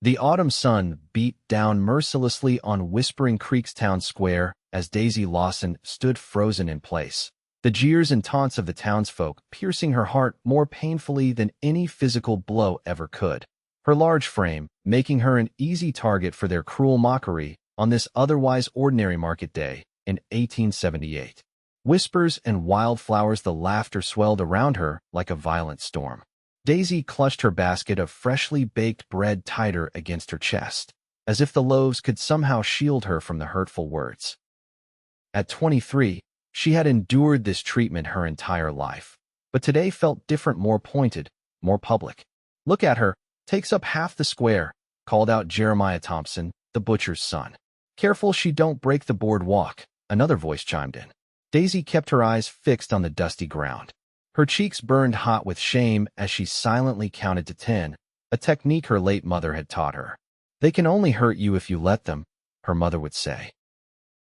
The autumn sun beat down mercilessly on Whispering Creek's town square as Daisy Lawson stood frozen in place. The jeers and taunts of the townsfolk piercing her heart more painfully than any physical blow ever could. Her large frame, making her an easy target for their cruel mockery on this otherwise ordinary market day in 1878. Whispers and wildflowers, the laughter swelled around her like a violent storm. Daisy clutched her basket of freshly baked bread tighter against her chest, as if the loaves could somehow shield her from the hurtful words. At 23, she had endured this treatment her entire life, but today felt different, more pointed, more public. "Look at her, takes up half the square," called out Jeremiah Thompson, the butcher's son. "Careful she don't break the boardwalk," another voice chimed in. Daisy kept her eyes fixed on the dusty ground. Her cheeks burned hot with shame as she silently counted to 10, a technique her late mother had taught her. "They can only hurt you if you let them," her mother would say.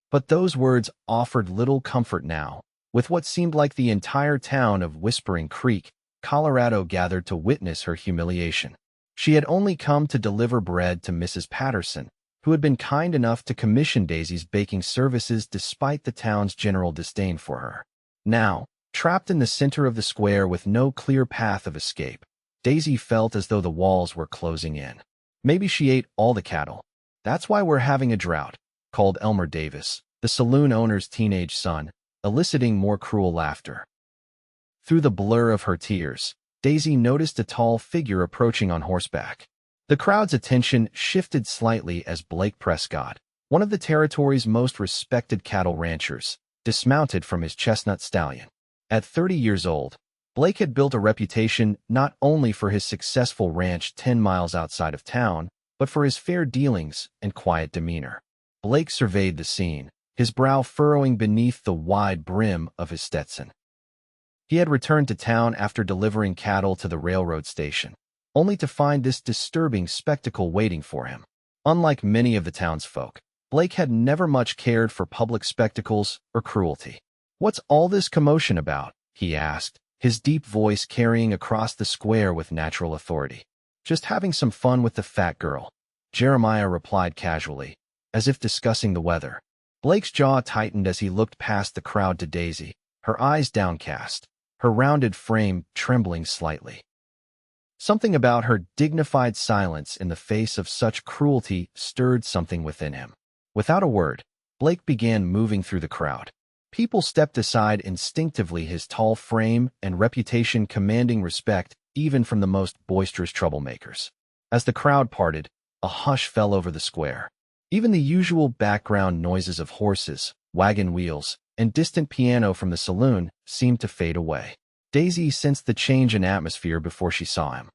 But those words offered little comfort now, with what seemed like the entire town of Whispering Creek, Colorado, gathered to witness her humiliation. She had only come to deliver bread to Mrs. Patterson, who had been kind enough to commission Daisy's baking services despite the town's general disdain for her. Now, trapped in the center of the square with no clear path of escape, Daisy felt as though the walls were closing in. "Maybe she ate all the cattle. That's why we're having a drought," called Elmer Davis, the saloon owner's teenage son, eliciting more cruel laughter. Through the blur of her tears, Daisy noticed a tall figure approaching on horseback. The crowd's attention shifted slightly as Blake Prescott, one of the territory's most respected cattle ranchers, dismounted from his chestnut stallion. At 30 years old, Blake had built a reputation not only for his successful ranch 10 miles outside of town, but for his fair dealings and quiet demeanor. Blake surveyed the scene, his brow furrowing beneath the wide brim of his Stetson. He had returned to town after delivering cattle to the railroad station, only to find this disturbing spectacle waiting for him. Unlike many of the townsfolk, Blake had never much cared for public spectacles or cruelty. "What's all this commotion about?" he asked, his deep voice carrying across the square with natural authority. "Just having some fun with the fat girl," Jeremiah replied casually, as if discussing the weather. Blake's jaw tightened as he looked past the crowd to Daisy, her eyes downcast, her rounded frame trembling slightly. Something about her dignified silence in the face of such cruelty stirred something within him. Without a word, Blake began moving through the crowd. People stepped aside instinctively, his tall frame and reputation commanding respect even from the most boisterous troublemakers. As the crowd parted, a hush fell over the square. Even the usual background noises of horses, wagon wheels, and distant piano from the saloon seemed to fade away. Daisy sensed the change in atmosphere before she saw him.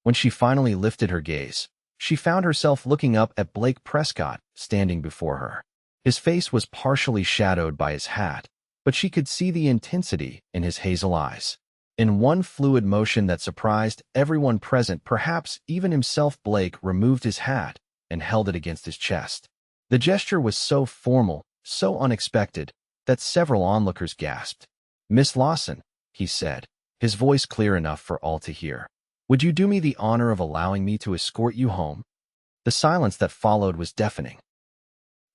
When she finally lifted her gaze, she found herself looking up at Blake Prescott standing before her. His face was partially shadowed by his hat, but she could see the intensity in his hazel eyes. In one fluid motion that surprised everyone present, perhaps even himself, Blake removed his hat and held it against his chest. The gesture was so formal, so unexpected, that several onlookers gasped. "Miss Lawson," he said, his voice clear enough for all to hear, "would you do me the honor of allowing me to escort you home?" The silence that followed was deafening.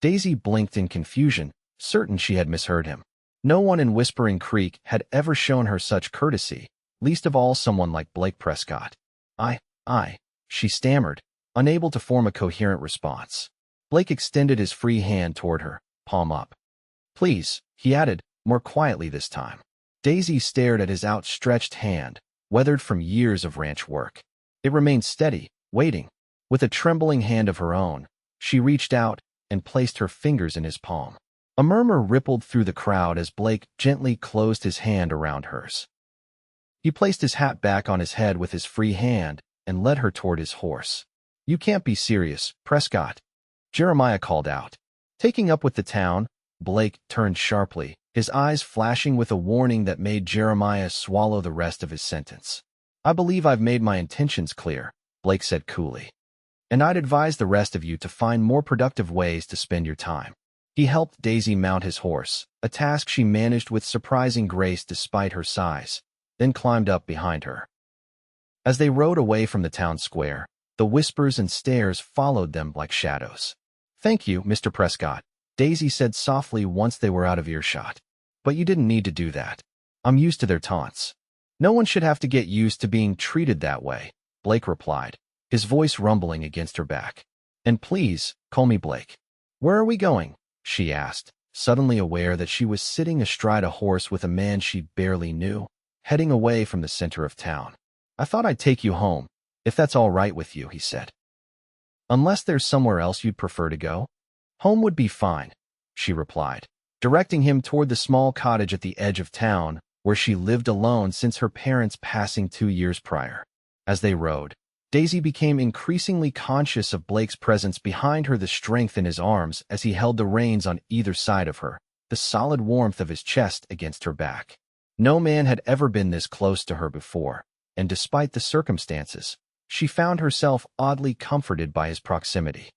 Daisy blinked in confusion, certain she had misheard him. No one in Whispering Creek had ever shown her such courtesy, least of all someone like Blake Prescott. I, she stammered, unable to form a coherent response. Blake extended his free hand toward her, palm up. "Please," he added, more quietly this time. Daisy stared at his outstretched hand, weathered from years of ranch work. It remained steady, waiting. With a trembling hand of her own, she reached out and placed her fingers in his palm. A murmur rippled through the crowd as Blake gently closed his hand around hers. He placed his hat back on his head with his free hand and led her toward his horse. "You can't be serious, Prescott," Jeremiah called out. Taking up with the town, Blake turned sharply, his eyes flashing with a warning that made Jeremiah swallow the rest of his sentence. "I believe I've made my intentions clear," Blake said coolly. "And I'd advise the rest of you to find more productive ways to spend your time." He helped Daisy mount his horse, a task she managed with surprising grace despite her size, then climbed up behind her. As they rode away from the town square, The whispers and stares followed them like shadows. "Thank you, Mr. Prescott," Daisy said softly once they were out of earshot. "But you didn't need to do that. I'm used to their taunts." "No one should have to get used to being treated that way," Blake replied, his voice rumbling against her back. "And please, call me Blake." "Where are we going?" she asked, suddenly aware that she was sitting astride a horse with a man she barely knew, heading away from the center of town. "I thought I'd take you home, if that's all right with you," he said. "Unless there's somewhere else you'd prefer to go?" "Home would be fine," she replied, directing him toward the small cottage at the edge of town where she lived alone since her parents' passing 2 years prior. As they rode, Daisy became increasingly conscious of Blake's presence behind her, the strength in his arms as he held the reins on either side of her, the solid warmth of his chest against her back. No man had ever been this close to her before, and despite the circumstances, she found herself oddly comforted by his proximity.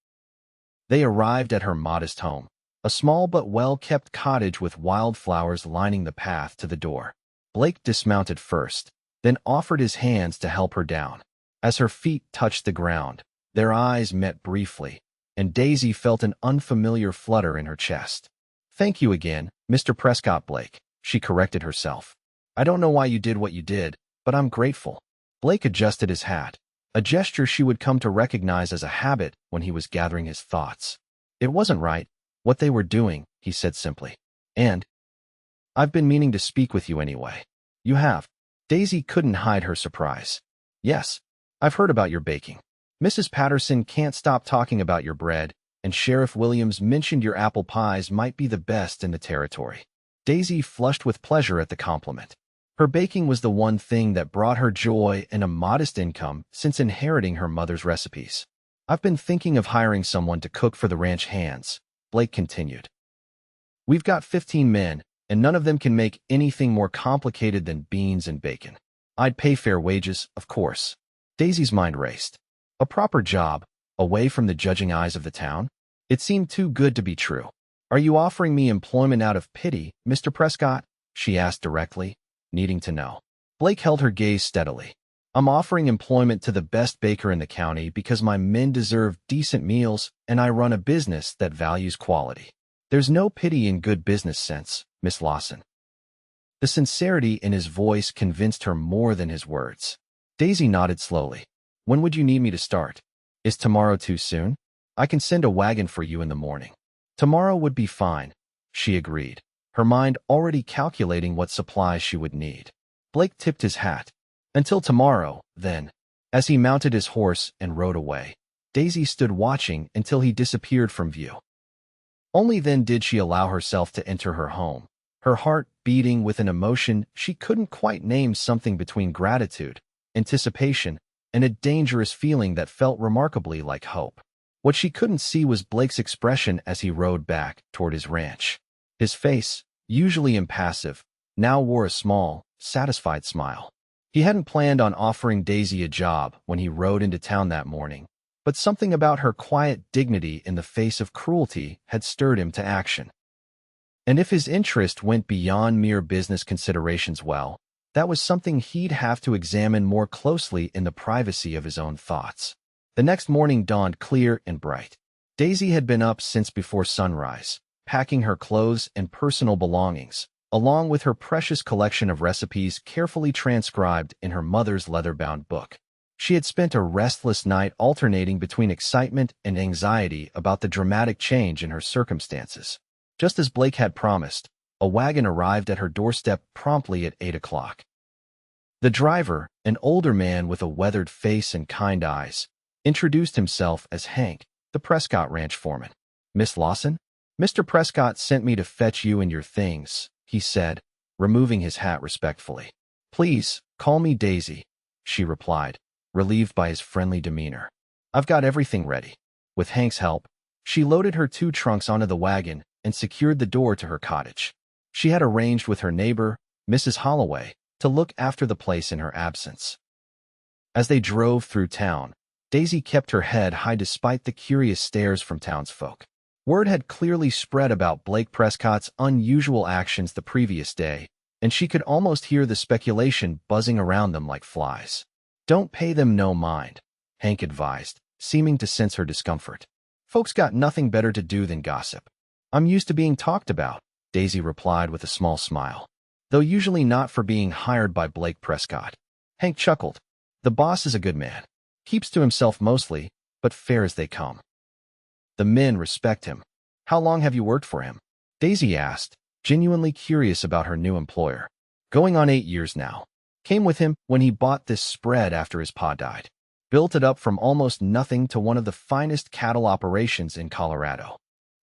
They arrived at her modest home, a small but well-kept cottage with wildflowers lining the path to the door. Blake dismounted first, then offered his hands to help her down. As her feet touched the ground, their eyes met briefly, and Daisy felt an unfamiliar flutter in her chest. "Thank you again, Mr. Prescott Blake," she corrected herself. "I don't know why you did what you did, but I'm grateful." Blake adjusted his hat, a gesture she would come to recognize as a habit when he was gathering his thoughts. "It wasn't right, what they were doing," he said simply. "And I've been meaning to speak with you anyway." "You have?" Daisy couldn't hide her surprise. "Yes, I've heard about your baking. Mrs. Patterson can't stop talking about your bread, and Sheriff Williams mentioned your apple pies might be the best in the territory." Daisy flushed with pleasure at the compliment. Her baking was the one thing that brought her joy and a modest income since inheriting her mother's recipes. "I've been thinking of hiring someone to cook for the ranch hands," Blake continued. "We've got 15 men, and none of them can make anything more complicated than beans and bacon. I'd pay fair wages, of course." Daisy's mind raced. A proper job, away from the judging eyes of the town? It seemed too good to be true. "Are you offering me employment out of pity, Mr. Prescott?" she asked directly, needing to know. Blake held her gaze steadily. "I'm offering employment to the best baker in the county because my men deserve decent meals and I run a business that values quality. There's no pity in good business sense, Miss Lawson." The sincerity in his voice convinced her more than his words. Daisy nodded slowly. "When would you need me to start? Is tomorrow too soon? I can send a wagon for you in the morning." "Tomorrow would be fine," she agreed, her mind already calculating what supplies she would need. Blake tipped his hat. "Until tomorrow, then." As he mounted his horse and rode away, Daisy stood watching until he disappeared from view. Only then did she allow herself to enter her home, her heart beating with an emotion she couldn't quite name, something between gratitude, anticipation, and a dangerous feeling that felt remarkably like hope. What she couldn't see was Blake's expression as he rode back toward his ranch. His face, usually impassive, now wore a small, satisfied smile. He hadn't planned on offering Daisy a job when he rode into town that morning, but something about her quiet dignity in the face of cruelty had stirred him to action. And if his interest went beyond mere business considerations, well, that was something he'd have to examine more closely in the privacy of his own thoughts. The next morning dawned clear and bright. Daisy had been up since before sunrise, packing her clothes and personal belongings, along with her precious collection of recipes carefully transcribed in her mother's leather-bound book. She had spent a restless night alternating between excitement and anxiety about the dramatic change in her circumstances. Just as Blake had promised, a wagon arrived at her doorstep promptly at 8 o'clock. The driver, an older man with a weathered face and kind eyes, introduced himself as Hank, the Prescott ranch foreman. "Miss Lawson? Mr. Prescott sent me to fetch you and your things," he said, removing his hat respectfully. "Please, call me Daisy," she replied, relieved by his friendly demeanor. "I've got everything ready." With Hank's help, she loaded her 2 trunks onto the wagon and secured the door to her cottage. She had arranged with her neighbor, Mrs. Holloway, to look after the place in her absence. As they drove through town, Daisy kept her head high despite the curious stares from townsfolk. Word had clearly spread about Blake Prescott's unusual actions the previous day, and she could almost hear the speculation buzzing around them like flies. "Don't pay them no mind," Hank advised, seeming to sense her discomfort. Folks got nothing better to do than gossip. I'm used to being talked about, Daisy replied with a small smile. Though usually not for being hired by Blake Prescott. Hank chuckled. The boss is a good man. Keeps to himself mostly, but fair as they come. The men respect him. How long have you worked for him? Daisy asked, genuinely curious about her new employer. Going on 8 years now. Came with him when he bought this spread after his pa died. Built it up from almost nothing to one of the finest cattle operations in Colorado.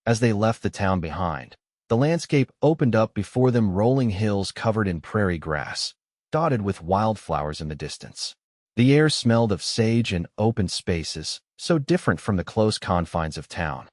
As they left the town behind, the landscape opened up before them, rolling hills covered in prairie grass, dotted with wildflowers in the distance. The air smelled of sage and open spaces, so different from the close confines of town.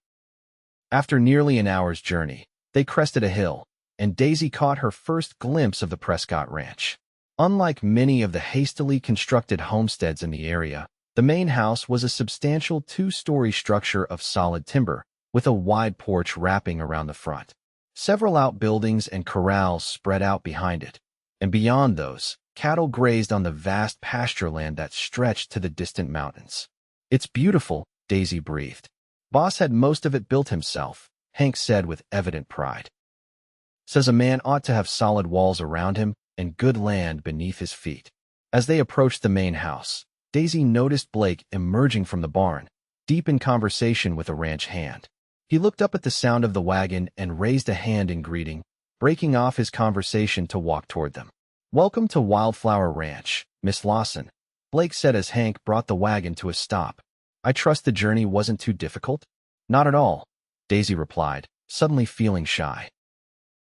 After nearly an hour's journey, they crested a hill, and Daisy caught her first glimpse of the Prescott Ranch. Unlike many of the hastily constructed homesteads in the area, the main house was a substantial 2-story structure of solid timber, with a wide porch wrapping around the front. Several outbuildings and corrals spread out behind it, and beyond those, cattle grazed on the vast pasture land that stretched to the distant mountains. It's beautiful, Daisy breathed. Boss had most of it built himself, Hank said with evident pride. Says a man ought to have solid walls around him and good land beneath his feet. As they approached the main house, Daisy noticed Blake emerging from the barn, deep in conversation with a ranch hand. He looked up at the sound of the wagon and raised a hand in greeting, breaking off his conversation to walk toward them. Welcome to Wildflower Ranch, Miss Lawson, Blake said as Hank brought the wagon to a stop. I trust the journey wasn't too difficult? Not at all, Daisy replied, suddenly feeling shy.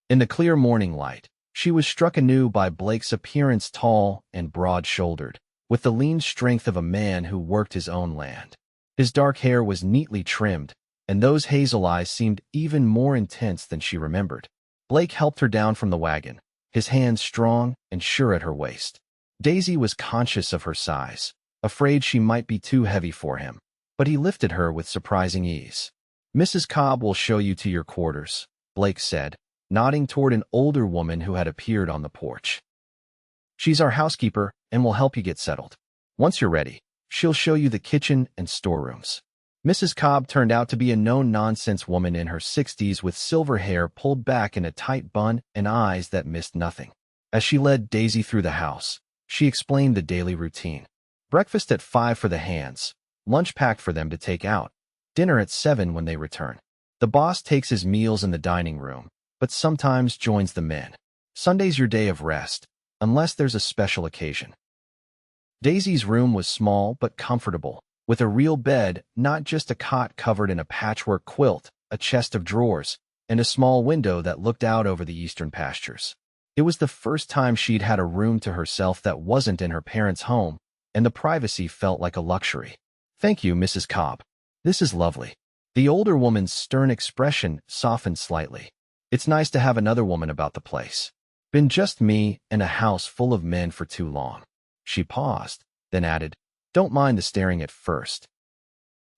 In the clear morning light, she was struck anew by Blake's appearance, tall and broad-shouldered, with the lean strength of a man who worked his own land. His dark hair was neatly trimmed, and those hazel eyes seemed even more intense than she remembered. Blake helped her down from the wagon, his hands strong and sure at her waist. Daisy was conscious of her size, afraid she might be too heavy for him, but he lifted her with surprising ease. Mrs. Cobb will show you to your quarters, Blake said, nodding toward an older woman who had appeared on the porch. She's our housekeeper and will help you get settled. Once you're ready, she'll show you the kitchen and storerooms. Mrs. Cobb turned out to be a no-nonsense woman in her 60s with silver hair pulled back in a tight bun and eyes that missed nothing. As she led Daisy through the house, she explained the daily routine. Breakfast at 5 for the hands, lunch packed for them to take out, dinner at 7 when they return. The boss takes his meals in the dining room, but sometimes joins the men. Sunday's your day of rest, unless there's a special occasion. Daisy's room was small but comfortable, with a real bed, not just a cot covered in a patchwork quilt, a chest of drawers, and a small window that looked out over the eastern pastures. It was the first time she'd had a room to herself that wasn't in her parents' home, and the privacy felt like a luxury. Thank you, Mrs. Cobb. This is lovely. The older woman's stern expression softened slightly. It's nice to have another woman about the place. Been just me and a house full of men for too long. She paused, then added, don't mind the staring at first.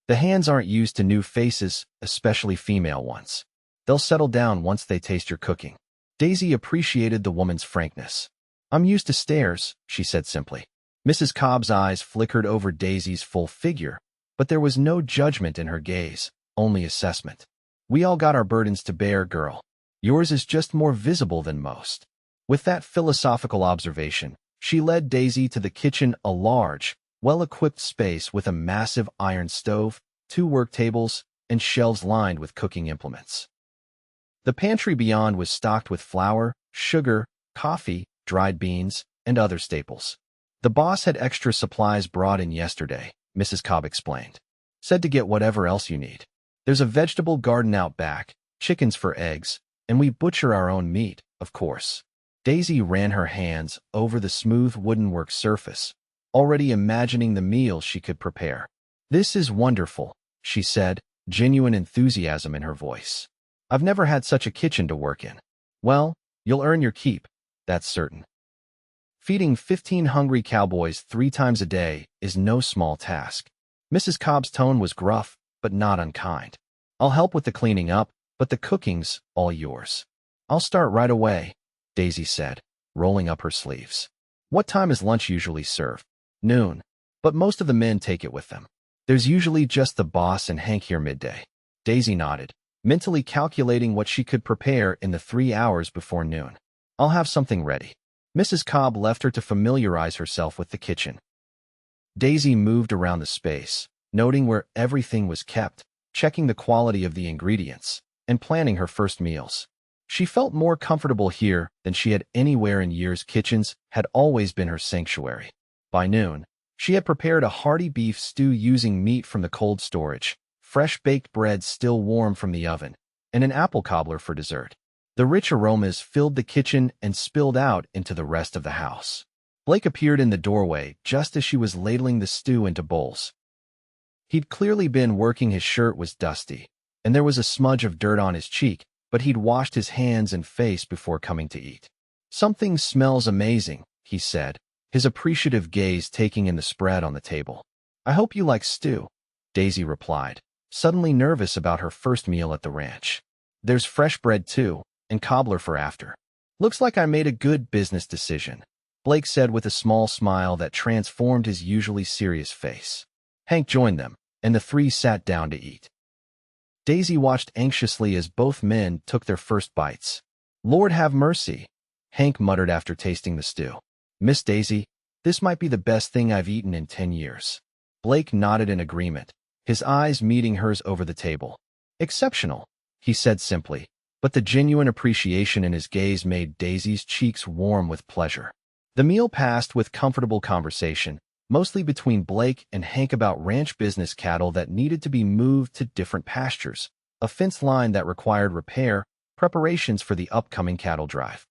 The hands aren't used to new faces, especially female ones. They'll settle down once they taste your cooking. Daisy appreciated the woman's frankness. I'm used to stares, she said simply. Mrs. Cobb's eyes flickered over Daisy's full figure, but there was no judgment in her gaze, only assessment. We all got our burdens to bear, girl. Yours is just more visible than most. With that philosophical observation, she led Daisy to the kitchen, a large, well-equipped space with a massive iron stove, 2 work tables, and shelves lined with cooking implements. The pantry beyond was stocked with flour, sugar, coffee, dried beans, and other staples. The boss had extra supplies brought in yesterday, Mrs. Cobb explained. Said to get whatever else you need. There's a vegetable garden out back, chickens for eggs, and we butcher our own meat, of course. Daisy ran her hands over the smooth woodenwork surface, already imagining the meal she could prepare. This is wonderful, she said, genuine enthusiasm in her voice. I've never had such a kitchen to work in. Well, you'll earn your keep, that's certain. Feeding 15 hungry cowboys 3 times a day is no small task. Mrs. Cobb's tone was gruff, but not unkind. I'll help with the cleaning up, but the cooking's all yours. I'll start right away, Daisy said, rolling up her sleeves. What time is lunch usually served? Noon. but most of the men take it with them. There's usually just the boss and Hank here midday. Daisy nodded, mentally calculating what she could prepare in the 3 hours before noon. I'll have something ready. Mrs. Cobb left her to familiarize herself with the kitchen. Daisy moved around the space, noting where everything was kept, checking the quality of the ingredients, and planning her first meals. She felt more comfortable here than she had anywhere in years. Kitchens had always been her sanctuary. By noon, she had prepared a hearty beef stew using meat from the cold storage, fresh baked bread still warm from the oven, and an apple cobbler for dessert. The rich aromas filled the kitchen and spilled out into the rest of the house. Blake appeared in the doorway just as she was ladling the stew into bowls. He'd clearly been working. His shirt was dusty, and there was a smudge of dirt on his cheek, but he'd washed his hands and face before coming to eat. Something smells amazing, he said, his appreciative gaze taking in the spread on the table. I hope you like stew, Daisy replied, suddenly nervous about her first meal at the ranch. There's fresh bread too, and cobbler for after. Looks like I made a good business decision, Blake said with a small smile that transformed his usually serious face. Hank joined them, and the three sat down to eat. Daisy watched anxiously as both men took their first bites. Lord have mercy, Hank muttered after tasting the stew. Miss Daisy, this might be the best thing I've eaten in 10 years. Blake nodded in agreement, his eyes meeting hers over the table. Exceptional, he said simply, but the genuine appreciation in his gaze made Daisy's cheeks warm with pleasure. The meal passed with comfortable conversation, mostly between Blake and Hank about ranch business, cattle that needed to be moved to different pastures, a fence line that required repair, preparations for the upcoming cattle drive.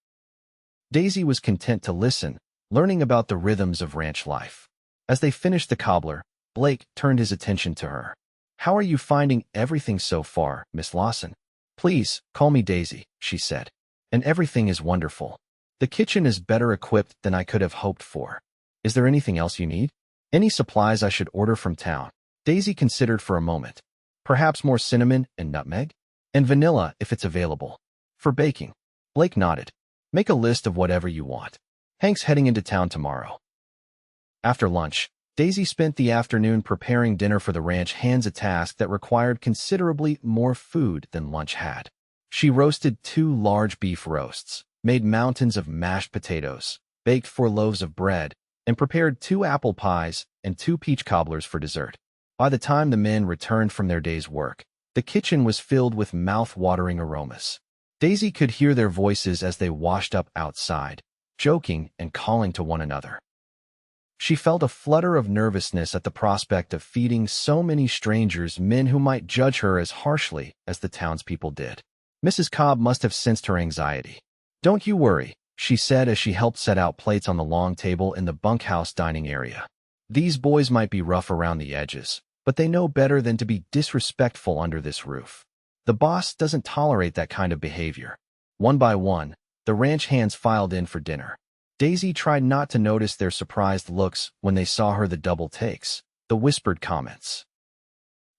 Daisy was content to listen, learning about the rhythms of ranch life. As they finished the cobbler, Blake turned his attention to her. How are you finding everything so far, Miss Lawson? Please, call me Daisy, she said. And everything is wonderful. The kitchen is better equipped than I could have hoped for. Is there anything else you need? Any supplies I should order from town? Daisy considered for a moment. Perhaps more cinnamon and nutmeg? And vanilla if it's available. For baking. Blake nodded. Make a list of whatever you want. Hank's heading into town tomorrow. After lunch, Daisy spent the afternoon preparing dinner for the ranch hands, a task that required considerably more food than lunch had. She roasted 2 large beef roasts, made mountains of mashed potatoes, baked 4 loaves of bread, and prepared 2 apple pies and 2 peach cobblers for dessert. By the time the men returned from their day's work, the kitchen was filled with mouth-watering aromas. Daisy could hear their voices as they washed up outside, joking and calling to one another. She felt a flutter of nervousness at the prospect of feeding so many strangers, men who might judge her as harshly as the townspeople did. Mrs. Cobb must have sensed her anxiety. Don't you worry, she said as she helped set out plates on the long table in the bunkhouse dining area. These boys might be rough around the edges, but they know better than to be disrespectful under this roof. The boss doesn't tolerate that kind of behavior. One by one, the ranch hands filed in for dinner. Daisy tried not to notice their surprised looks when they saw her, the double takes, the whispered comments.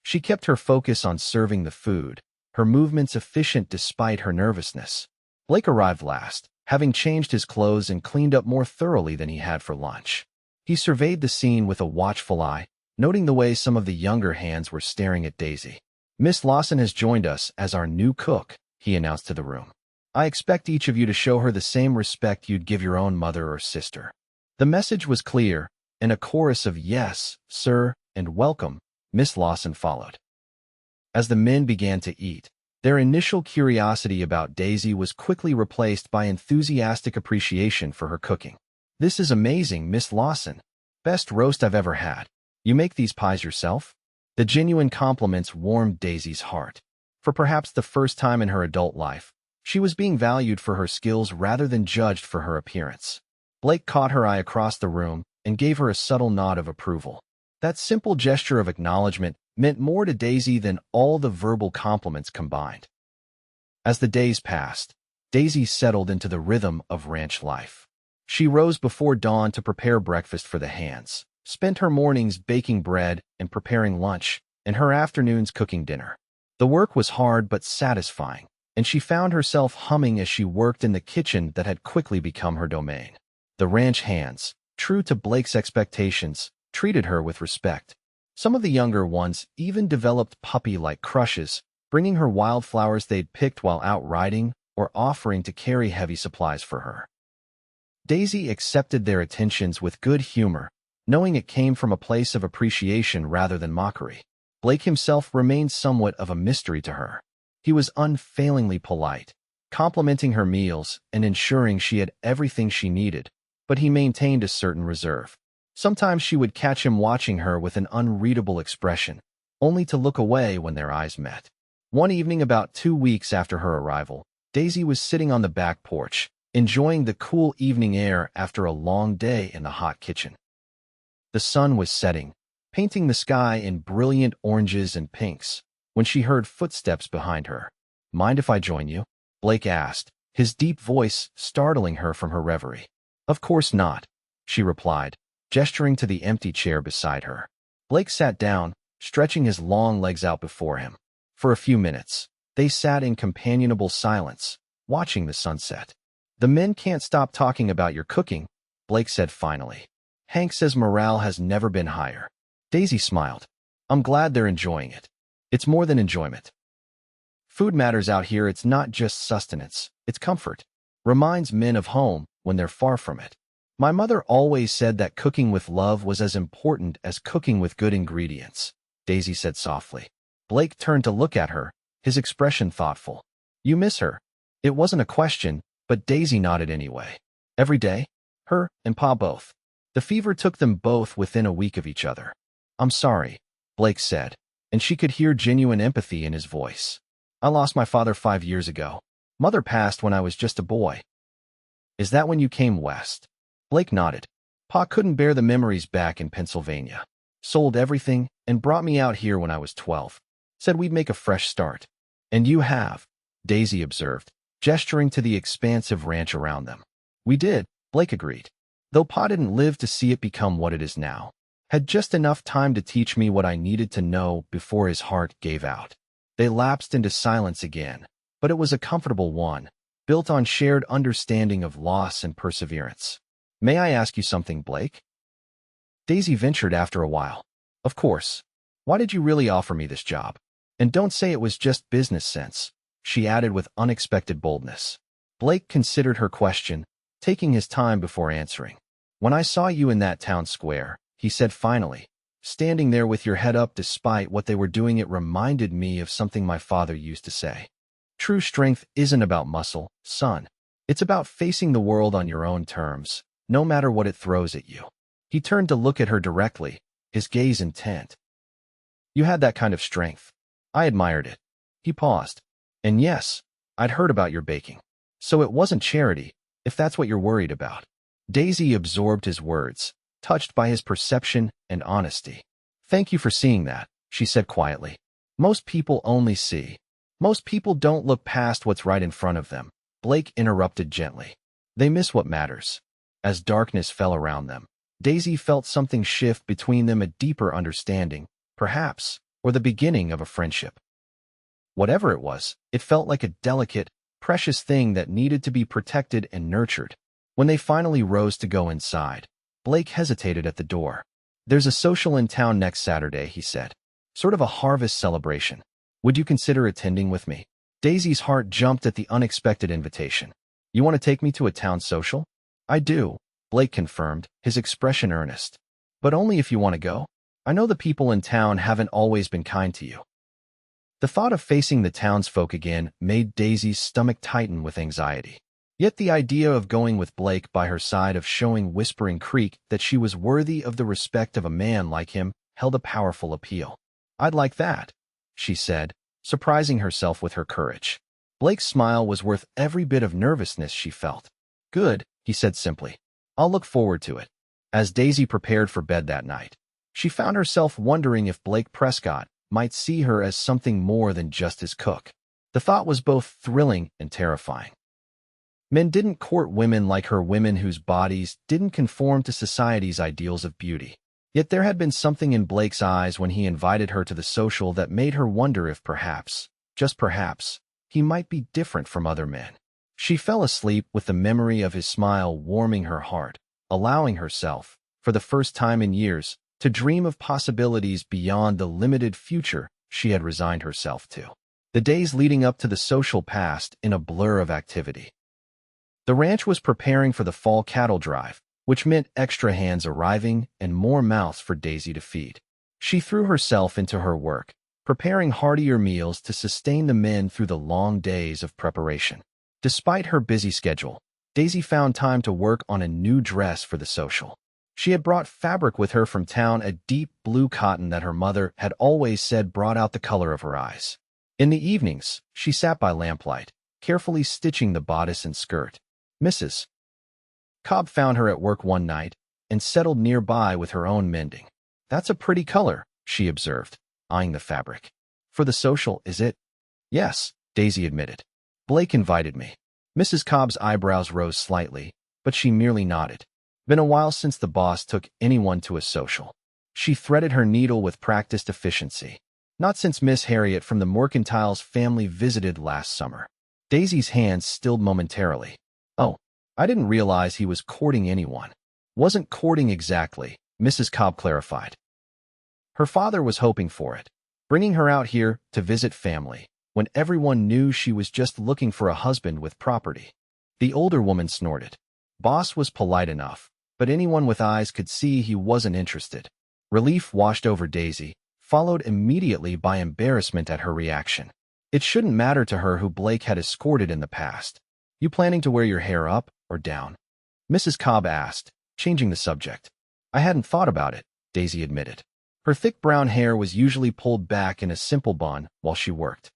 She kept her focus on serving the food, her movements efficient despite her nervousness. Blake arrived last, having changed his clothes and cleaned up more thoroughly than he had for lunch. He surveyed the scene with a watchful eye, noting the way some of the younger hands were staring at Daisy. Miss Lawson has joined us as our new cook, he announced to the room. I expect each of you to show her the same respect you'd give your own mother or sister. The message was clear, and a chorus of yes, sir, and welcome, Miss Lawson followed. As the men began to eat, their initial curiosity about Daisy was quickly replaced by enthusiastic appreciation for her cooking. This is amazing, Miss Lawson. Best roast I've ever had. You make these pies yourself? The genuine compliments warmed Daisy's heart. For perhaps the first time in her adult life, she was being valued for her skills rather than judged for her appearance. Blake caught her eye across the room and gave her a subtle nod of approval. That simple gesture of acknowledgement meant more to Daisy than all the verbal compliments combined. As the days passed, Daisy settled into the rhythm of ranch life. She rose before dawn to prepare breakfast for the hands, spent her mornings baking bread and preparing lunch, and her afternoons cooking dinner. The work was hard but satisfying, and she found herself humming as she worked in the kitchen that had quickly become her domain. The ranch hands, true to Blake's expectations, treated her with respect. Some of the younger ones even developed puppy-like crushes, bringing her wildflowers they'd picked while out riding or offering to carry heavy supplies for her. Daisy accepted their attentions with good humor, knowing it came from a place of appreciation rather than mockery. Blake himself remained somewhat of a mystery to her. He was unfailingly polite, complimenting her meals and ensuring she had everything she needed, but he maintained a certain reserve. Sometimes she would catch him watching her with an unreadable expression, only to look away when their eyes met. One evening about 2 weeks after her arrival, Daisy was sitting on the back porch, enjoying the cool evening air after a long day in the hot kitchen. The sun was setting, painting the sky in brilliant oranges and pinks, when she heard footsteps behind her. "Mind if I join you?" Blake asked, his deep voice startling her from her reverie. "Of course not," she replied, gesturing to the empty chair beside her. Blake sat down, stretching his long legs out before him. For a few minutes, they sat in companionable silence, watching the sunset. "The men can't stop talking about your cooking," Blake said finally. "Hank says morale has never been higher." Daisy smiled. "I'm glad they're enjoying it. It's more than enjoyment. Food matters out here. It's not just sustenance, it's comfort. Reminds men of home when they're far from it. My mother always said that cooking with love was as important as cooking with good ingredients," Daisy said softly. Blake turned to look at her, his expression thoughtful. "You miss her?" It wasn't a question, but Daisy nodded anyway. "Every day?" Her and Pa both. The fever took them both within a week of each other. "I'm sorry," Blake said, and she could hear genuine empathy in his voice. "I lost my father 5 years ago. Mother passed when I was just a boy." "Is that when you came west?" Blake nodded. "Pa couldn't bear the memories back in Pennsylvania. Sold everything and brought me out here when I was 12. Said we'd make a fresh start." "And you have," Daisy observed, gesturing to the expansive ranch around them. "We did," Blake agreed. "Though Pa didn't live to see it become what it is now. Had just enough time to teach me what I needed to know before his heart gave out." They lapsed into silence again, but it was a comfortable one, built on shared understanding of loss and perseverance. "May I ask you something, Blake?" Daisy ventured after a while. "Of course. Why did you really offer me this job? And don't say it was just business sense," she added with unexpected boldness. Blake considered her question, taking his time before answering. "When I saw you in that town square," he said finally, "standing there with your head up despite what they were doing, it reminded me of something my father used to say. True strength isn't about muscle, son. It's about facing the world on your own terms, no matter what it throws at you." He turned to look at her directly, his gaze intent. "You had that kind of strength. I admired it." He paused. "And yes, I'd heard about your baking. So it wasn't charity, if that's what you're worried about." Daisy absorbed his words, touched by his perception and honesty. "Thank you for seeing that," she said quietly. Most people don't look past what's right in front of them," Blake interrupted gently. "They miss what matters." As darkness fell around them, Daisy felt something shift between them, a deeper understanding, perhaps, or the beginning of a friendship. Whatever it was, it felt like a delicate, precious thing that needed to be protected and nurtured. When they finally rose to go inside, Blake hesitated at the door. "There's a social in town next Saturday," he said. "Sort of a harvest celebration. Would you consider attending with me?" Daisy's heart jumped at the unexpected invitation. "You want to take me to a town social?" "I do," Blake confirmed, his expression earnest. "But only if you want to go. I know the people in town haven't always been kind to you." The thought of facing the townsfolk again made Daisy's stomach tighten with anxiety. Yet the idea of going with Blake by her side, of showing Whispering Creek that she was worthy of the respect of a man like him, held a powerful appeal. "I'd like that," she said, surprising herself with her courage. Blake's smile was worth every bit of nervousness she felt. "Good," he said simply. "I'll look forward to it." As Daisy prepared for bed that night, she found herself wondering if Blake Prescott might see her as something more than just his cook. The thought was both thrilling and terrifying. Men didn't court women like her, women whose bodies didn't conform to society's ideals of beauty. Yet there had been something in Blake's eyes when he invited her to the social that made her wonder if perhaps, just perhaps, he might be different from other men. She fell asleep with the memory of his smile warming her heart, allowing herself, for the first time in years, to dream of possibilities beyond the limited future she had resigned herself to. The days leading up to the social passed in a blur of activity. The ranch was preparing for the fall cattle drive, which meant extra hands arriving and more mouths for Daisy to feed. She threw herself into her work, preparing heartier meals to sustain the men through the long days of preparation. Despite her busy schedule, Daisy found time to work on a new dress for the social. She had brought fabric with her from town, a deep blue cotton that her mother had always said brought out the color of her eyes. In the evenings, she sat by lamplight, carefully stitching the bodice and skirt. Mrs. Cobb found her at work one night and settled nearby with her own mending. "That's a pretty color," she observed, eyeing the fabric. "For the social, is it?" "Yes," Daisy admitted. "Blake invited me." Mrs. Cobb's eyebrows rose slightly, but she merely nodded. Been a while since the boss took anyone to a social. She threaded her needle with practiced efficiency. "Not since Miss Harriet from the Mercantile's family visited last summer." Daisy's hands stilled momentarily. "Oh, I didn't realize he was courting anyone." "Wasn't courting exactly," Mrs. Cobb clarified. "Her father was hoping for it, bringing her out here to visit family, when everyone knew she was just looking for a husband with property." The older woman snorted. Boss was polite enough, but anyone with eyes could see he wasn't interested. Relief washed over Daisy, followed immediately by embarrassment at her reaction. It shouldn't matter to her who Blake had escorted in the past. "You planning to wear your hair up or down?" Mrs. Cobb asked, changing the subject. "I hadn't thought about it," Daisy admitted. Her thick brown hair was usually pulled back in a simple bun while she worked.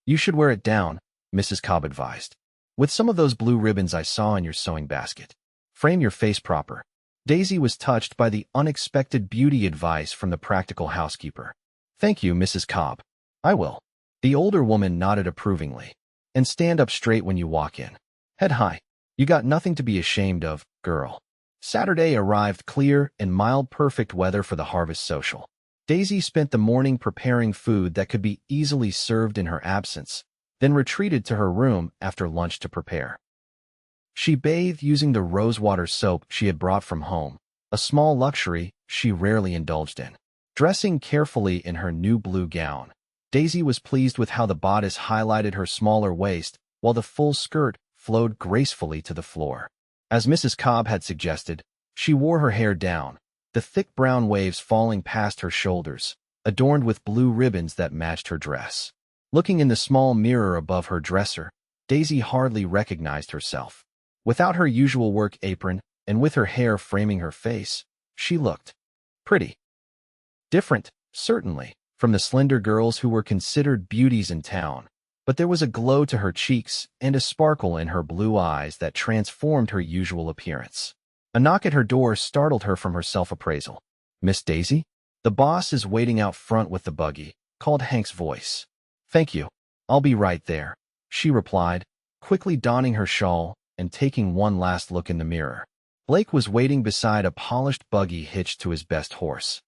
"You should wear it down," Mrs. Cobb advised. "With some of those blue ribbons I saw in your sewing basket. Frame your face proper." Daisy was touched by the unexpected beauty advice from the practical housekeeper. "Thank you, Mrs. Cobb. I will." The older woman nodded approvingly. "And stand up straight when you walk in. Head high. You got nothing to be ashamed of, girl." Saturday arrived clear and mild, perfect weather for the harvest social. Daisy spent the morning preparing food that could be easily served in her absence, then retreated to her room after lunch to prepare. She bathed using the rosewater soap she had brought from home, a small luxury she rarely indulged in. Dressing carefully in her new blue gown, Daisy was pleased with how the bodice highlighted her smaller waist while the full skirt flowed gracefully to the floor. As Mrs. Cobb had suggested, she wore her hair down, the thick brown waves falling past her shoulders, adorned with blue ribbons that matched her dress. Looking in the small mirror above her dresser, Daisy hardly recognized herself. Without her usual work apron and with her hair framing her face, she looked pretty. Different, certainly, from the slender girls who were considered beauties in town, but there was a glow to her cheeks and a sparkle in her blue eyes that transformed her usual appearance. A knock at her door startled her from her self-appraisal. "Miss Daisy?" "The boss is waiting out front with the buggy," called Hank's voice. "Thank you. I'll be right there," she replied, quickly donning her shawl and taking one last look in the mirror. Blake was waiting beside a polished buggy hitched to his best horse.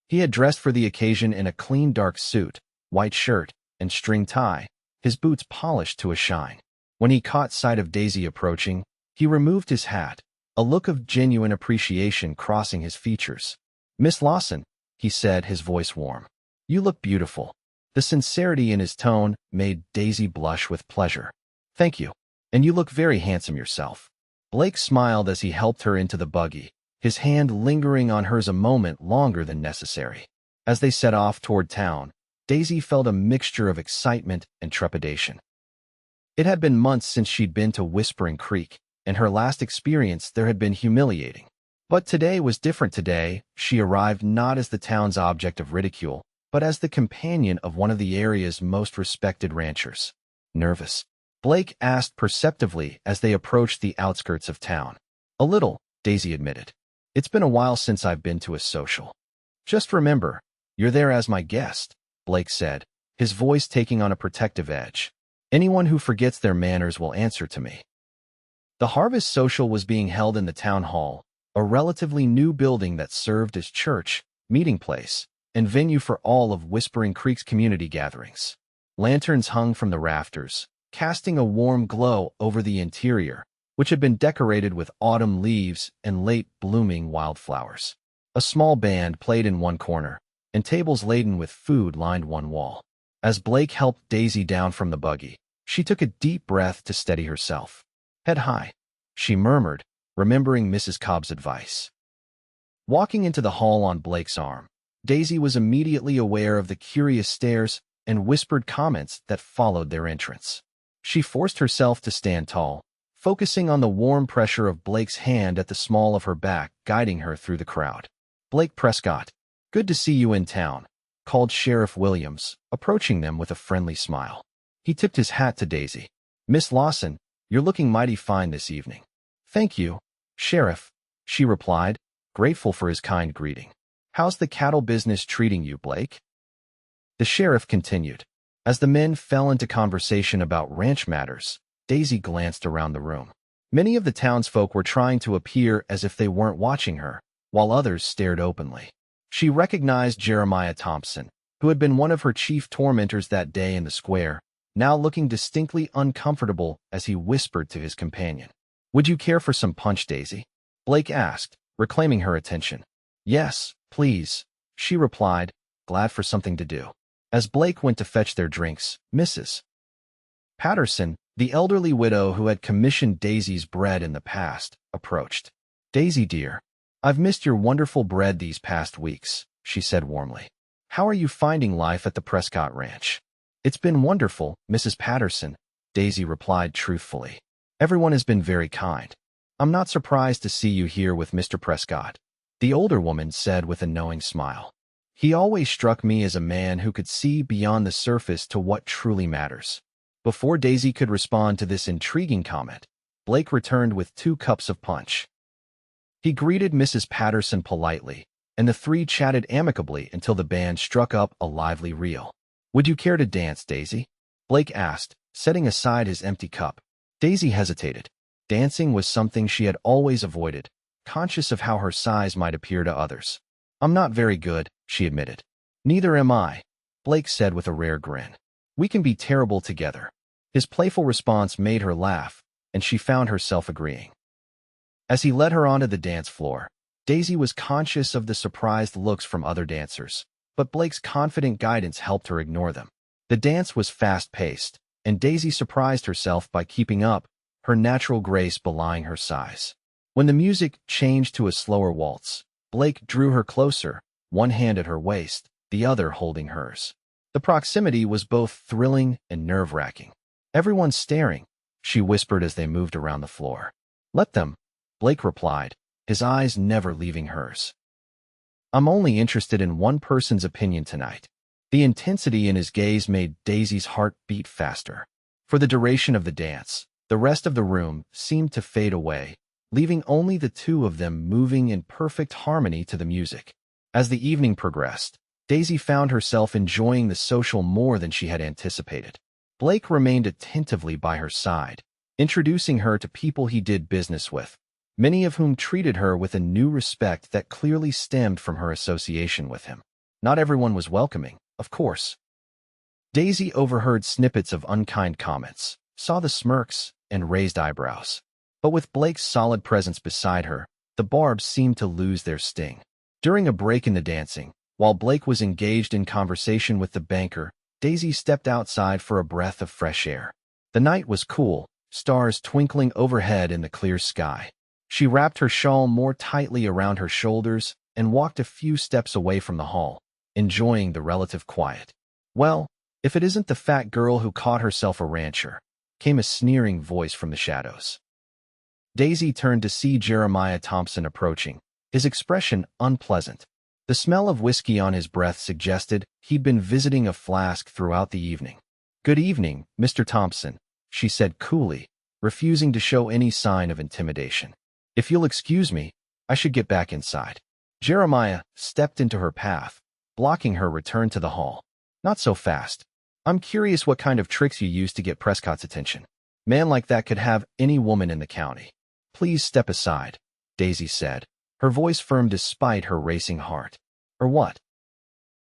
He had dressed for the occasion in a clean dark suit, white shirt, and string tie, his boots polished to a shine. When he caught sight of Daisy approaching, he removed his hat, a look of genuine appreciation crossing his features. "Miss Lawson," he said, his voice warm. "You look beautiful." The sincerity in his tone made Daisy blush with pleasure. "Thank you. And you look very handsome yourself." Blake smiled as he helped her into the buggy, his hand lingering on hers a moment longer than necessary. As they set off toward town, Daisy felt a mixture of excitement and trepidation. It had been months since she'd been to Whispering Creek, and her last experience there had been humiliating. But today was different. Today, she arrived not as the town's object of ridicule, but as the companion of one of the area's most respected ranchers. "Nervous?" Blake asked perceptively as they approached the outskirts of town. "A little," Daisy admitted. "It's been a while since I've been to a social." "Just remember, you're there as my guest," Blake said, his voice taking on a protective edge. "Anyone who forgets their manners will answer to me." The harvest social was being held in the town hall, a relatively new building that served as church, meeting place, and venue for all of Whispering Creek's community gatherings. Lanterns hung from the rafters, casting a warm glow over the interior, which had been decorated with autumn leaves and late-blooming wildflowers. A small band played in one corner, and tables laden with food lined one wall. As Blake helped Daisy down from the buggy, she took a deep breath to steady herself. "Head high," she murmured, remembering Mrs. Cobb's advice. Walking into the hall on Blake's arm, Daisy was immediately aware of the curious stares and whispered comments that followed their entrance. She forced herself to stand tall, focusing on the warm pressure of Blake's hand at the small of her back, guiding her through the crowd. "Blake Prescott, good to see you in town," called Sheriff Williams, approaching them with a friendly smile. He tipped his hat to Daisy. "Miss Lawson, you're looking mighty fine this evening." "Thank you, Sheriff," she replied, grateful for his kind greeting. "How's the cattle business treating you, Blake?" The sheriff continued. As the men fell into conversation about ranch matters, Daisy glanced around the room. Many of the townsfolk were trying to appear as if they weren't watching her, while others stared openly. She recognized Jeremiah Thompson, who had been one of her chief tormentors that day in the square, now looking distinctly uncomfortable as he whispered to his companion. "Would you care for some punch, Daisy?" Blake asked, reclaiming her attention. "Yes, please," she replied, glad for something to do. As Blake went to fetch their drinks, Mrs. Patterson, the elderly widow who had commissioned Daisy's bread in the past, approached. "Daisy, dear, I've missed your wonderful bread these past weeks," she said warmly. "How are you finding life at the Prescott Ranch?" "It's been wonderful, Mrs. Patterson," Daisy replied truthfully. "Everyone has been very kind. I'm not surprised to see you here with Mr. Prescott," the older woman said with a knowing smile. "He always struck me as a man who could see beyond the surface to what truly matters." Before Daisy could respond to this intriguing comment, Blake returned with 2 cups of punch. He greeted Mrs. Patterson politely, and the three chatted amicably until the band struck up a lively reel. "Would you care to dance, Daisy?" Blake asked, setting aside his empty cup. Daisy hesitated. Dancing was something she had always avoided, conscious of how her size might appear to others. "I'm not very good," she admitted. "Neither am I," Blake said with a rare grin. "We can be terrible together." His playful response made her laugh, and she found herself agreeing. As he led her onto the dance floor, Daisy was conscious of the surprised looks from other dancers, but Blake's confident guidance helped her ignore them. The dance was fast-paced, and Daisy surprised herself by keeping up, her natural grace belying her size. When the music changed to a slower waltz, Blake drew her closer, one hand at her waist, the other holding hers. The proximity was both thrilling and nerve-wracking. "Everyone's staring," she whispered as they moved around the floor. "Let them," Blake replied, his eyes never leaving hers. "I'm only interested in one person's opinion tonight." The intensity in his gaze made Daisy's heart beat faster. For the duration of the dance, the rest of the room seemed to fade away, leaving only the two of them moving in perfect harmony to the music. As the evening progressed, Daisy found herself enjoying the social more than she had anticipated. Blake remained attentively by her side, introducing her to people he did business with, many of whom treated her with a new respect that clearly stemmed from her association with him. Not everyone was welcoming, of course. Daisy overheard snippets of unkind comments, saw the smirks, and raised eyebrows. But with Blake's solid presence beside her, the barbs seemed to lose their sting. During a break in the dancing, while Blake was engaged in conversation with the banker, Daisy stepped outside for a breath of fresh air. The night was cool, stars twinkling overhead in the clear sky. She wrapped her shawl more tightly around her shoulders and walked a few steps away from the hall, enjoying the relative quiet. "Well, if it isn't the fat girl who caught herself a rancher," came a sneering voice from the shadows. Daisy turned to see Jeremiah Thompson approaching, his expression unpleasant. The smell of whiskey on his breath suggested he'd been visiting a flask throughout the evening. "Good evening, Mr. Thompson," she said coolly, refusing to show any sign of intimidation. "If you'll excuse me, I should get back inside." Jeremiah stepped into her path, blocking her return to the hall. "Not so fast. I'm curious what kind of tricks you use to get Prescott's attention. Man like that could have any woman in the county." "Please step aside," Daisy said, her voice firm despite her racing heart. "Or what?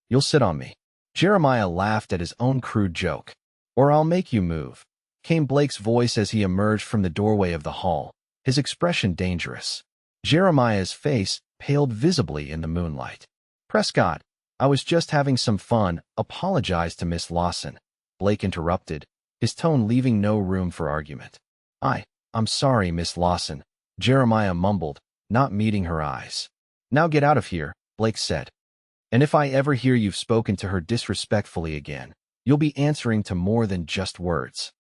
You'll sit on me?" Jeremiah laughed at his own crude joke. "Or I'll make you move," came Blake's voice as he emerged from the doorway of the hall, his expression dangerous. Jeremiah's face paled visibly in the moonlight. "Prescott, I was just having some fun. Apologize to Miss Lawson," Blake interrupted, his tone leaving no room for argument. I'm sorry, Miss Lawson," Jeremiah mumbled, not meeting her eyes. "Now get out of here," Blake said. "And if I ever hear you've spoken to her disrespectfully again, you'll be answering to more than just words."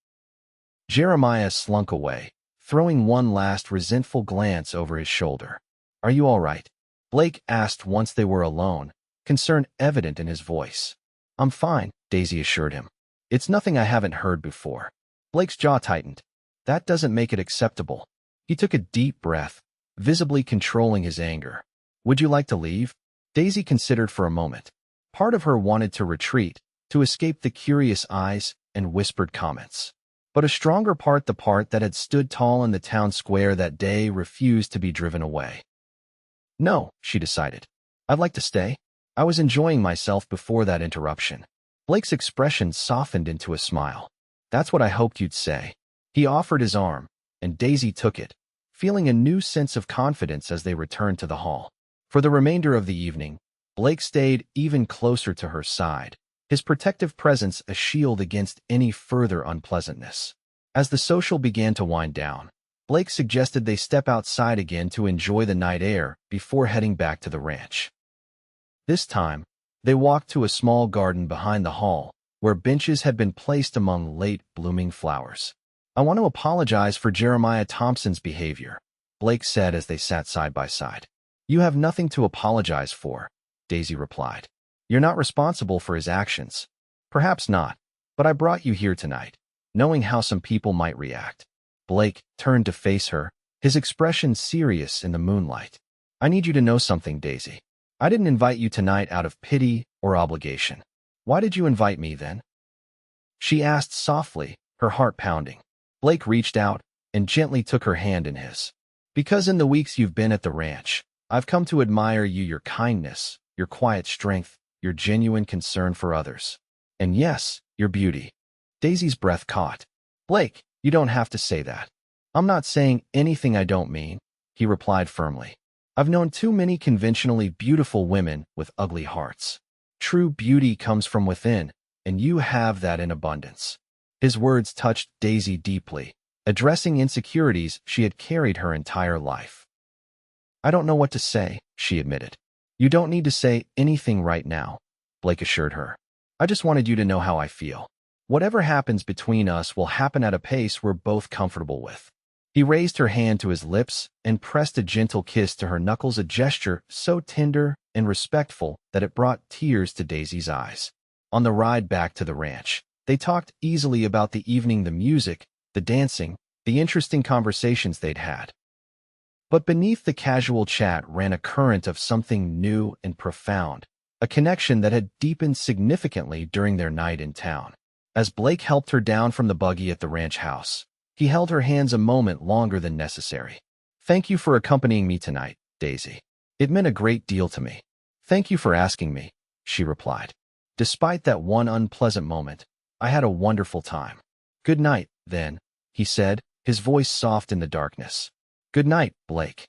Jeremiah slunk away, throwing one last resentful glance over his shoulder. "Are you all right?" Blake asked once they were alone, concern evident in his voice. "I'm fine," Daisy assured him. "It's nothing I haven't heard before." Blake's jaw tightened. That doesn't make it acceptable. He took a deep breath, visibly controlling his anger. "Would you like to leave?" Daisy considered for a moment. Part of her wanted to retreat, to escape the curious eyes and whispered comments. But a stronger part, the part that had stood tall in the town square that day, refused to be driven away. "No," she decided. "I'd like to stay. I was enjoying myself before that interruption." Blake's expression softened into a smile. "That's what I hoped you'd say." He offered his arm, and Daisy took it, feeling a new sense of confidence as they returned to the hall. For the remainder of the evening, Blake stayed even closer to her side, his protective presence a shield against any further unpleasantness. As the social began to wind down, Blake suggested they step outside again to enjoy the night air before heading back to the ranch. This time, they walked to a small garden behind the hall, where benches had been placed among late-blooming flowers. "I want to apologize for Jeremiah Thompson's behavior," Blake said as they sat side by side. "You have nothing to apologize for," Daisy replied. "You're not responsible for his actions." "Perhaps not, but I brought you here tonight, knowing how some people might react." Blake turned to face her, his expression serious in the moonlight. "I need you to know something, Daisy. I didn't invite you tonight out of pity or obligation." "Why did you invite me then?" she asked softly, her heart pounding. Blake reached out and gently took her hand in his. "Because in the weeks you've been at the ranch, I've come to admire you, your kindness, your quiet strength, your genuine concern for others. And yes, your beauty." Daisy's breath caught. "Blake, you don't have to say that." "I'm not saying anything I don't mean," he replied firmly. "I've known too many conventionally beautiful women with ugly hearts. True beauty comes from within, and you have that in abundance." His words touched Daisy deeply, addressing insecurities she had carried her entire life. "I don't know what to say," she admitted. "You don't need to say anything right now," Blake assured her. "I just wanted you to know how I feel. Whatever happens between us will happen at a pace we're both comfortable with." He raised her hand to his lips and pressed a gentle kiss to her knuckles, a gesture so tender and respectful that it brought tears to Daisy's eyes. On the ride back to the ranch, they talked easily about the evening, the music, the dancing, the interesting conversations they'd had. But beneath the casual chat ran a current of something new and profound, a connection that had deepened significantly during their night in town. As Blake helped her down from the buggy at the ranch house, he held her hands a moment longer than necessary. "Thank you for accompanying me tonight, Daisy. It meant a great deal to me." "Thank you for asking me," she replied. "Despite that one unpleasant moment, I had a wonderful time." "Good night, then," he said, his voice soft in the darkness. "Good night, Blake."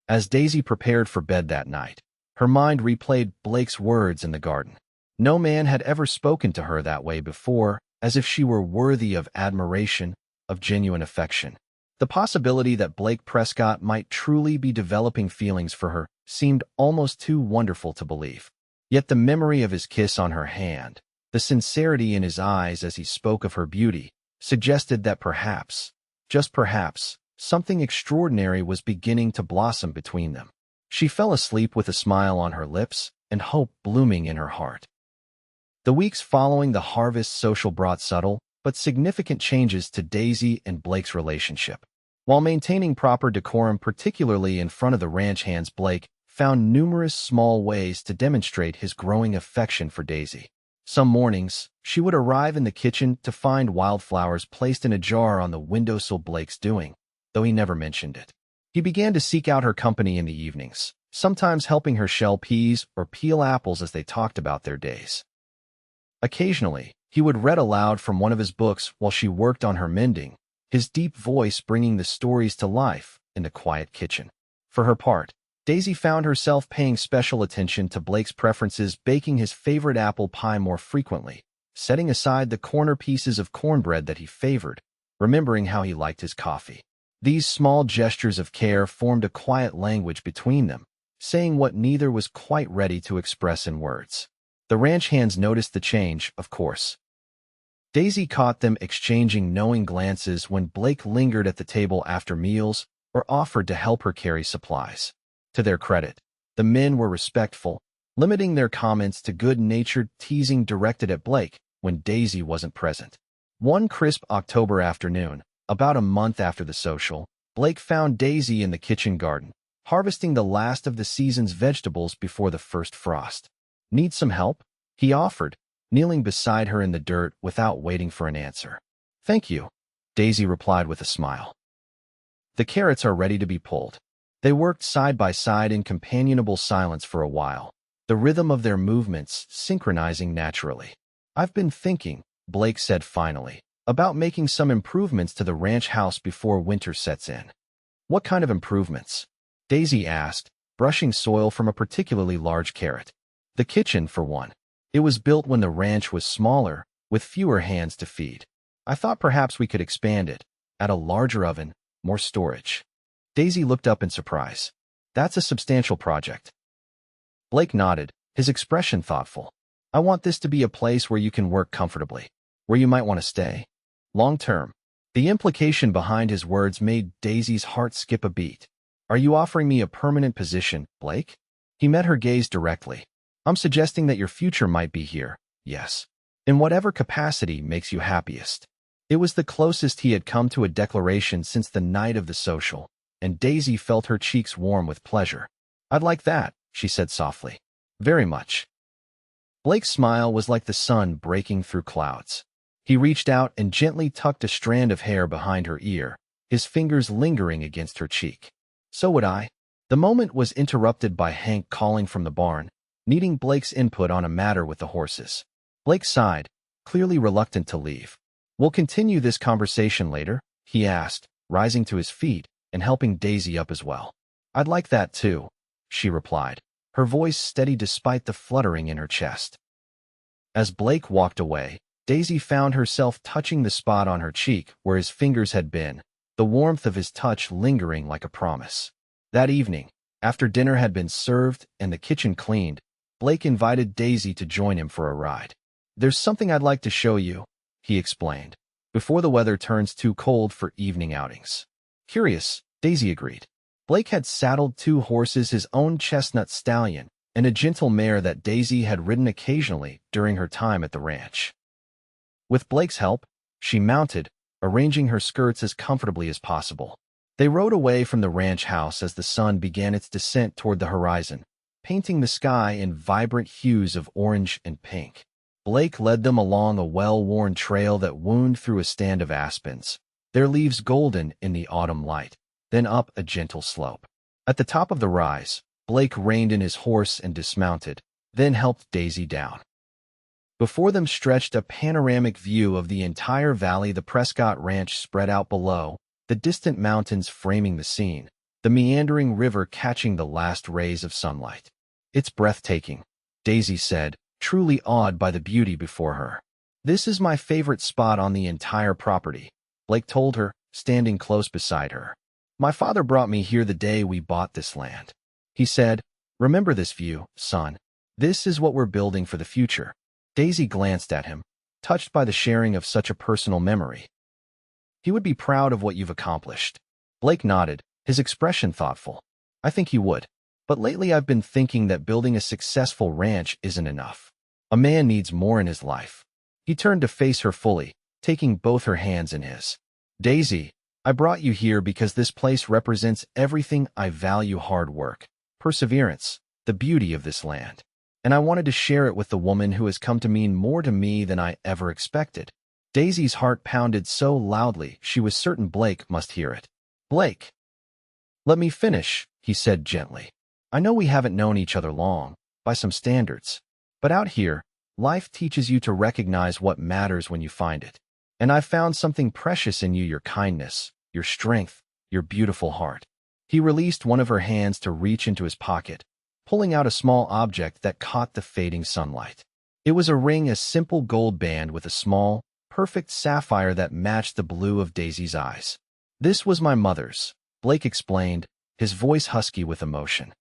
As Daisy prepared for bed that night, her mind replayed Blake's words in the garden. No man had ever spoken to her that way before, as if she were worthy of admiration, of genuine affection. The possibility that Blake Prescott might truly be developing feelings for her seemed almost too wonderful to believe. Yet the memory of his kiss on her hand, the sincerity in his eyes as he spoke of her beauty, suggested that perhaps, just perhaps, something extraordinary was beginning to blossom between them. She fell asleep with a smile on her lips and hope blooming in her heart. The weeks following the harvest social brought subtle but significant changes to Daisy and Blake's relationship. While maintaining proper decorum, particularly in front of the ranch hands, Blake found numerous small ways to demonstrate his growing affection for Daisy. Some mornings, she would arrive in the kitchen to find wildflowers placed in a jar on the windowsill, Blake's doing, though he never mentioned it. He began to seek out her company in the evenings, sometimes helping her shell peas or peel apples as they talked about their days. Occasionally, he would read aloud from one of his books while she worked on her mending, his deep voice bringing the stories to life in the quiet kitchen. For her part, Daisy found herself paying special attention to Blake's preferences, baking his favorite apple pie more frequently, setting aside the corner pieces of cornbread that he favored, remembering how he liked his coffee. These small gestures of care formed a quiet language between them, saying what neither was quite ready to express in words. The ranch hands noticed the change, of course. Daisy caught them exchanging knowing glances when Blake lingered at the table after meals or offered to help her carry supplies. To their credit, the men were respectful, limiting their comments to good-natured teasing directed at Blake when Daisy wasn't present. One crisp October afternoon, about a month after the social, Blake found Daisy in the kitchen garden, harvesting the last of the season's vegetables before the first frost. "Need some help?" he offered, kneeling beside her in the dirt without waiting for an answer. "Thank you," Daisy replied with a smile. The carrots are ready to be pulled. They worked side by side in companionable silence for a while, the rhythm of their movements synchronizing naturally. "I've been thinking," Blake said finally, "about making some improvements to the ranch house before winter sets in." "What kind of improvements?" Daisy asked, brushing soil from a particularly large carrot. "The kitchen, for one. It was built when the ranch was smaller, with fewer hands to feed. I thought perhaps we could expand it, add a larger oven, more storage." Daisy looked up in surprise. "That's a substantial project." Blake nodded, his expression thoughtful. "I want this to be a place where you can work comfortably, where you might want to stay. Long term." The implication behind his words made Daisy's heart skip a beat. "Are you offering me a permanent position, Blake?" He met her gaze directly. "I'm suggesting that your future might be here, yes. In whatever capacity makes you happiest." It was the closest he had come to a declaration since the night of the social, and Daisy felt her cheeks warm with pleasure. "I'd like that," she said softly. "Very much." Blake's smile was like the sun breaking through clouds. He reached out and gently tucked a strand of hair behind her ear, his fingers lingering against her cheek. "So would I." The moment was interrupted by Hank calling from the barn, needing Blake's input on a matter with the horses. Blake sighed, clearly reluctant to leave. "We'll continue this conversation later?" he asked, rising to his feet and helping Daisy up as well. "I'd like that too," she replied, her voice steady despite the fluttering in her chest. As Blake walked away, Daisy found herself touching the spot on her cheek where his fingers had been, the warmth of his touch lingering like a promise. That evening, after dinner had been served and the kitchen cleaned, Blake invited Daisy to join him for a ride. "There's something I'd like to show you," he explained, "before the weather turns too cold for evening outings." "Curious," Daisy agreed. Blake had saddled two horses, his own chestnut stallion and a gentle mare that Daisy had ridden occasionally during her time at the ranch. With Blake's help, she mounted, arranging her skirts as comfortably as possible. They rode away from the ranch house as the sun began its descent toward the horizon, painting the sky in vibrant hues of orange and pink. Blake led them along a well-worn trail that wound through a stand of aspens, their leaves golden in the autumn light, then up a gentle slope. At the top of the rise, Blake reined in his horse and dismounted, then helped Daisy down. Before them stretched a panoramic view of the entire valley. The Prescott Ranch spread out below, the distant mountains framing the scene, the meandering river catching the last rays of sunlight. "It's breathtaking," Daisy said, truly awed by the beauty before her. "This is my favorite spot on the entire property," Blake told her, standing close beside her. "My father brought me here the day we bought this land. He said, 'Remember this view, son. This is what we're building for the future.'" Daisy glanced at him, touched by the sharing of such a personal memory. "He would be proud of what you've accomplished." Blake nodded, his expression thoughtful. "I think he would. But lately I've been thinking that building a successful ranch isn't enough. A man needs more in his life." He turned to face her fully, taking both her hands in his. "Daisy, I brought you here because this place represents everything I value: hard work, perseverance, the beauty of this land. And I wanted to share it with the woman who has come to mean more to me than I ever expected." Daisy's heart pounded so loudly she was certain Blake must hear it. "Blake, let me finish," he said gently. "I know we haven't known each other long, by some standards. But out here, life teaches you to recognize what matters when you find it. And I've found something precious in you: your kindness, your strength, your beautiful heart." He released one of her hands to reach into his pocket, pulling out a small object that caught the fading sunlight. It was a ring, a simple gold band with a small, perfect sapphire that matched the blue of Daisy's eyes. "This was my mother's," Blake explained, his voice husky with emotion.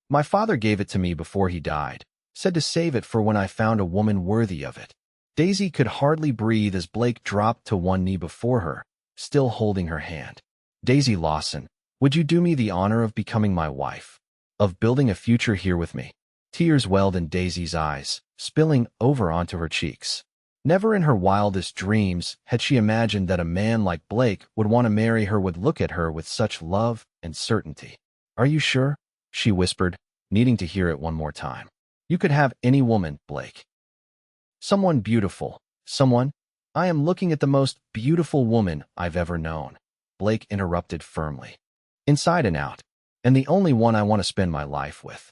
"My father gave it to me before he died, said to save it for when I found a woman worthy of it." Daisy could hardly breathe as Blake dropped to one knee before her, still holding her hand. "Daisy Lawson, would you do me the honor of becoming my wife? Of building a future here with me?" Tears welled in Daisy's eyes, spilling over onto her cheeks. Never in her wildest dreams had she imagined that a man like Blake would want to marry her, would look at her with such love and certainty. "Are you sure?" she whispered, needing to hear it one more time. "You could have any woman, Blake. Someone beautiful, someone—" "I am looking at the most beautiful woman I've ever known," Blake interrupted firmly. "Inside and out, and the only one I want to spend my life with."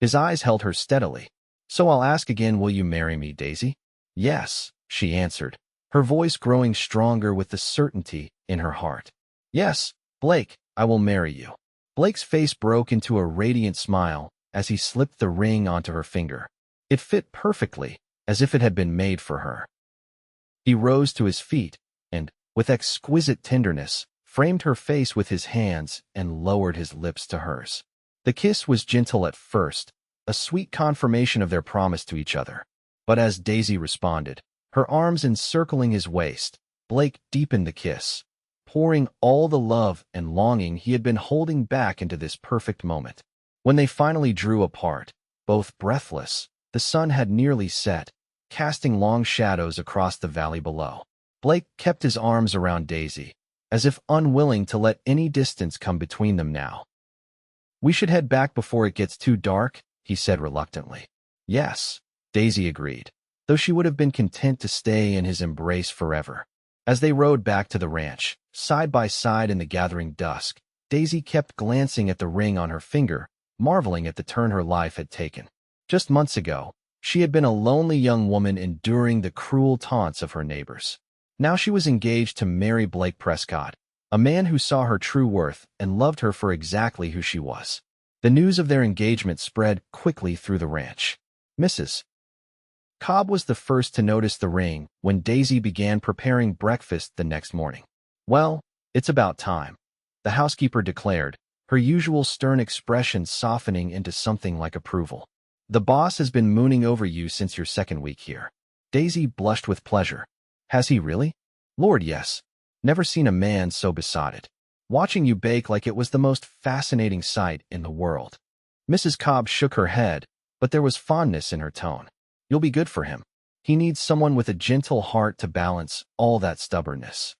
His eyes held her steadily. "So I'll ask again, will you marry me, Daisy?" "Yes," she answered, her voice growing stronger with the certainty in her heart. "Yes, Blake, I will marry you." Blake's face broke into a radiant smile as he slipped the ring onto her finger. It fit perfectly, as if it had been made for her. He rose to his feet and, with exquisite tenderness, framed her face with his hands and lowered his lips to hers. The kiss was gentle at first, a sweet confirmation of their promise to each other. But as Daisy responded, her arms encircling his waist, Blake deepened the kiss, pouring all the love and longing he had been holding back into this perfect moment. When they finally drew apart, both breathless, the sun had nearly set, casting long shadows across the valley below. Blake kept his arms around Daisy, as if unwilling to let any distance come between them now. "We should head back before it gets too dark," he said reluctantly. "Yes," Daisy agreed, though she would have been content to stay in his embrace forever. As they rode back to the ranch, side by side in the gathering dusk, Daisy kept glancing at the ring on her finger, marveling at the turn her life had taken. Just months ago, she had been a lonely young woman enduring the cruel taunts of her neighbors. Now she was engaged to marry Blake Prescott, a man who saw her true worth and loved her for exactly who she was. The news of their engagement spread quickly through the ranch. Mrs. Cobb was the first to notice the ring when Daisy began preparing breakfast the next morning. "Well, it's about time," the housekeeper declared, her usual stern expression softening into something like approval. "The boss has been mooning over you since your second week here." Daisy blushed with pleasure. "Has he really?" "Lord, yes. Never seen a man so besotted. Watching you bake like it was the most fascinating sight in the world." Mrs. Cobb shook her head, but there was fondness in her tone. "You'll be good for him. He needs someone with a gentle heart to balance all that stubbornness."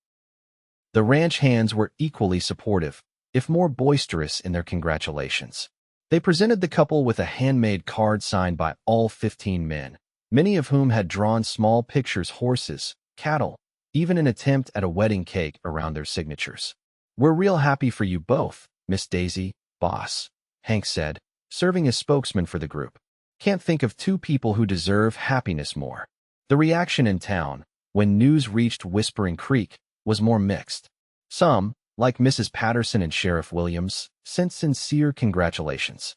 The ranch hands were equally supportive, if more boisterous in their congratulations. They presented the couple with a handmade card signed by all 15 men, many of whom had drawn small pictures, horses, cattle, even an attempt at a wedding cake around their signatures. "We're real happy for you both, Miss Daisy, boss," Hank said, serving as spokesman for the group. "Can't think of two people who deserve happiness more." The reaction in town, when news reached Whispering Creek, was more mixed. Some, like Mrs. Patterson and Sheriff Williams, sent sincere congratulations.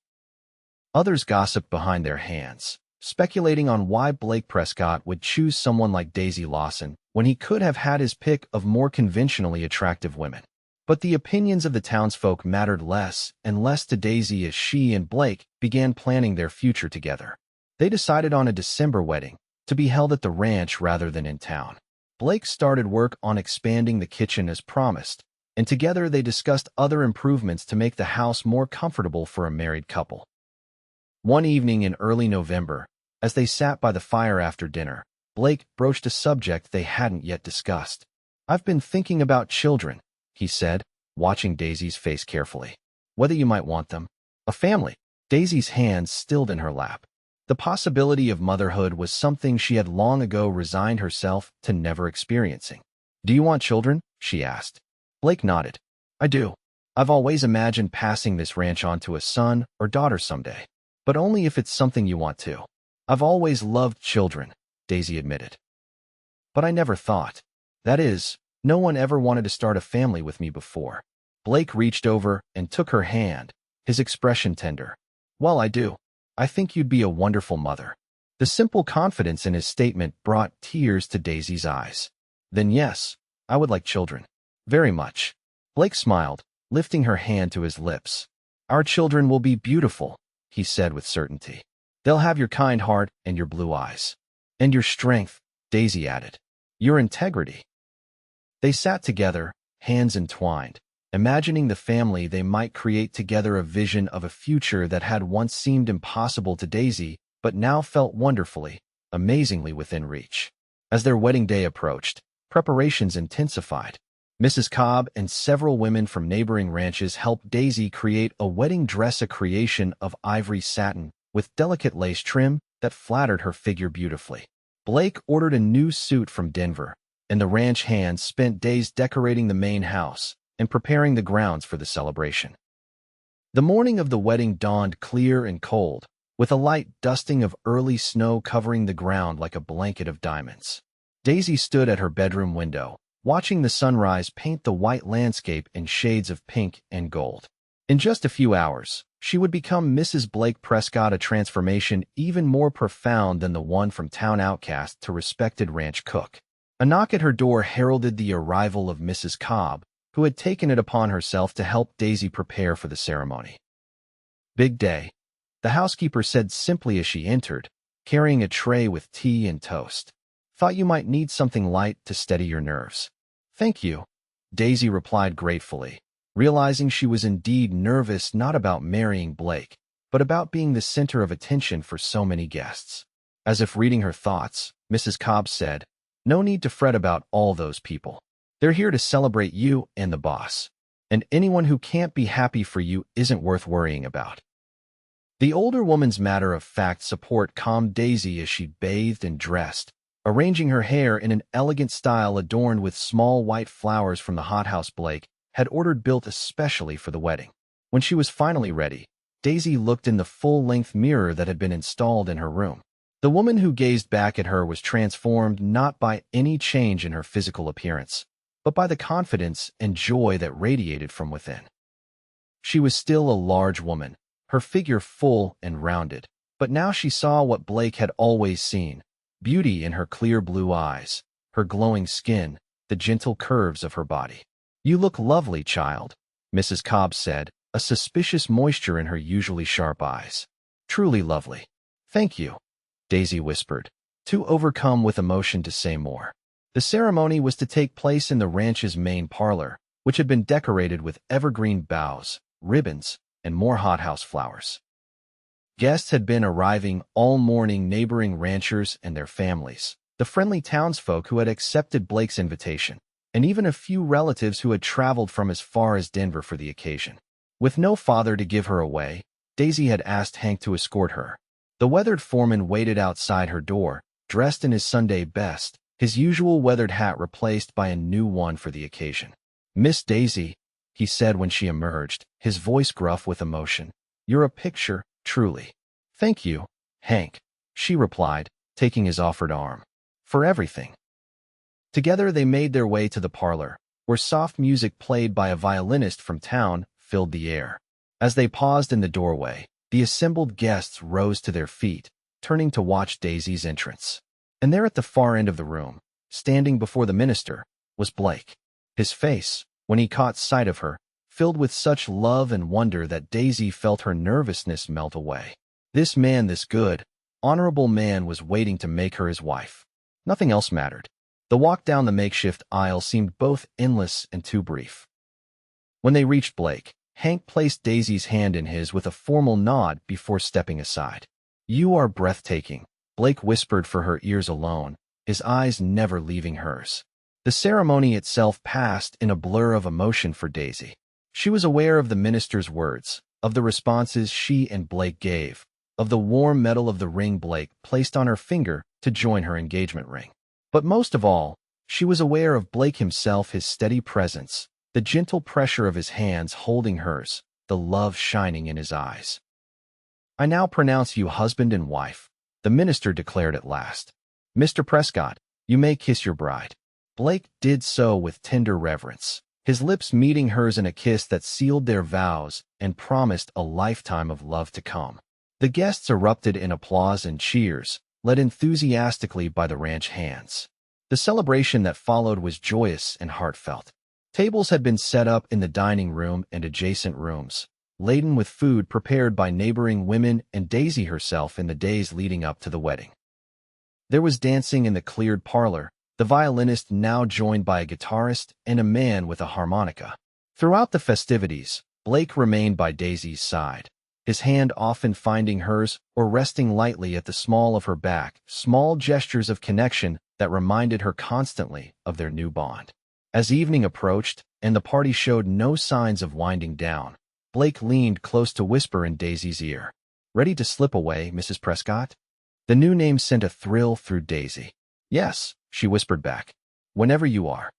Others gossiped behind their hands, speculating on why Blake Prescott would choose someone like Daisy Lawson when he could have had his pick of more conventionally attractive women. But the opinions of the townsfolk mattered less and less to Daisy as she and Blake began planning their future together. They decided on a December wedding, to be held at the ranch rather than in town. Blake started work on expanding the kitchen as promised, and together they discussed other improvements to make the house more comfortable for a married couple. One evening in early November, as they sat by the fire after dinner, Blake broached a subject they hadn't yet discussed. "I've been thinking about children," he said, watching Daisy's face carefully. "Whether you might want them. A family." Daisy's hands stilled in her lap. The possibility of motherhood was something she had long ago resigned herself to never experiencing. "Do you want children?" she asked. Blake nodded. "I do. I've always imagined passing this ranch on to a son or daughter someday. But only if it's something you want to." "I've always loved children," Daisy admitted. "But I never thought. That is, no one ever wanted to start a family with me before." Blake reached over and took her hand, his expression tender. "Well, I do. I think you'd be a wonderful mother." The simple confidence in his statement brought tears to Daisy's eyes. "Then yes, I would like children. Very much." Blake smiled, lifting her hand to his lips. "Our children will be beautiful," he said with certainty. "They'll have your kind heart and your blue eyes. And your strength," Daisy added. "Your integrity." They sat together, hands entwined, imagining the family they might create together, a vision of a future that had once seemed impossible to Daisy, but now felt wonderfully, amazingly within reach. As their wedding day approached, preparations intensified. Mrs. Cobb and several women from neighboring ranches helped Daisy create a wedding dress, a creation of ivory satin with delicate lace trim that flattered her figure beautifully. Blake ordered a new suit from Denver, and the ranch hands spent days decorating the main house and preparing the grounds for the celebration. The morning of the wedding dawned clear and cold, with a light dusting of early snow covering the ground like a blanket of diamonds. Daisy stood at her bedroom window, watching the sunrise paint the white landscape in shades of pink and gold. In just a few hours, she would become Mrs. Blake Prescott, a transformation even more profound than the one from town outcast to respected ranch cook. A knock at her door heralded the arrival of Mrs. Cobb, who had taken it upon herself to help Daisy prepare for the ceremony. "Big day," the housekeeper said simply as she entered, carrying a tray with tea and toast. "Thought you might need something light to steady your nerves." "Thank you," Daisy replied gratefully, realizing she was indeed nervous, not about marrying Blake, but about being the center of attention for so many guests. As if reading her thoughts, Mrs. Cobb said, "No need to fret about all those people. They're here to celebrate you and the boss. And anyone who can't be happy for you isn't worth worrying about." The older woman's matter-of-fact support calmed Daisy as she bathed and dressed, arranging her hair in an elegant style adorned with small white flowers from the hothouse Blake had ordered, built especially for the wedding. When she was finally ready, Daisy looked in the full-length mirror that had been installed in her room. The woman who gazed back at her was transformed not by any change in her physical appearance, but by the confidence and joy that radiated from within. She was still a large woman, her figure full and rounded, but now she saw what Blake had always seen: beauty in her clear blue eyes, her glowing skin, the gentle curves of her body. "You look lovely, child," Mrs. Cobb said, a suspicious moisture in her usually sharp eyes. "Truly lovely." "Thank you," Daisy whispered, too overcome with emotion to say more. The ceremony was to take place in the ranch's main parlor, which had been decorated with evergreen boughs, ribbons, and more hothouse flowers. Guests had been arriving all morning: neighboring ranchers and their families, the friendly townsfolk who had accepted Blake's invitation, and even a few relatives who had traveled from as far as Denver for the occasion. With no father to give her away, Daisy had asked Hank to escort her. The weathered foreman waited outside her door, dressed in his Sunday best, his usual weathered hat replaced by a new one for the occasion. "Miss Daisy," he said when she emerged, his voice gruff with emotion, "you're a picture, truly." "Thank you, Hank," she replied, taking his offered arm. "For everything." Together they made their way to the parlor, where soft music played by a violinist from town filled the air. As they paused in the doorway, the assembled guests rose to their feet, turning to watch Daisy's entrance. And there at the far end of the room, standing before the minister, was Blake. His face, when he caught sight of her, filled with such love and wonder that Daisy felt her nervousness melt away. This man, this good, honorable man, was waiting to make her his wife. Nothing else mattered. The walk down the makeshift aisle seemed both endless and too brief. When they reached Blake, Hank placed Daisy's hand in his with a formal nod before stepping aside. "You are breathtaking," Blake whispered for her ears alone, his eyes never leaving hers. The ceremony itself passed in a blur of emotion for Daisy. She was aware of the minister's words, of the responses she and Blake gave, of the warm metal of the ring Blake placed on her finger to join her engagement ring. But most of all, she was aware of Blake himself, his steady presence, the gentle pressure of his hands holding hers, the love shining in his eyes. "I now pronounce you husband and wife," the minister declared at last. "Mr. Prescott, you may kiss your bride." Blake did so with tender reverence. his lips meeting hers in a kiss that sealed their vows and promised a lifetime of love to come. The guests erupted in applause and cheers, led enthusiastically by the ranch hands. The celebration that followed was joyous and heartfelt. Tables had been set up in the dining room and adjacent rooms, laden with food prepared by neighboring women and Daisy herself in the days leading up to the wedding. There was dancing in the cleared parlor, the violinist now joined by a guitarist and a man with a harmonica. Throughout the festivities, Blake remained by Daisy's side, his hand often finding hers or resting lightly at the small of her back, small gestures of connection that reminded her constantly of their new bond. As evening approached and the party showed no signs of winding down, Blake leaned close to whisper in Daisy's ear. "Ready to slip away, Mrs. Prescott?" The new name sent a thrill through Daisy. "Yes," she whispered back. "Whenever you are."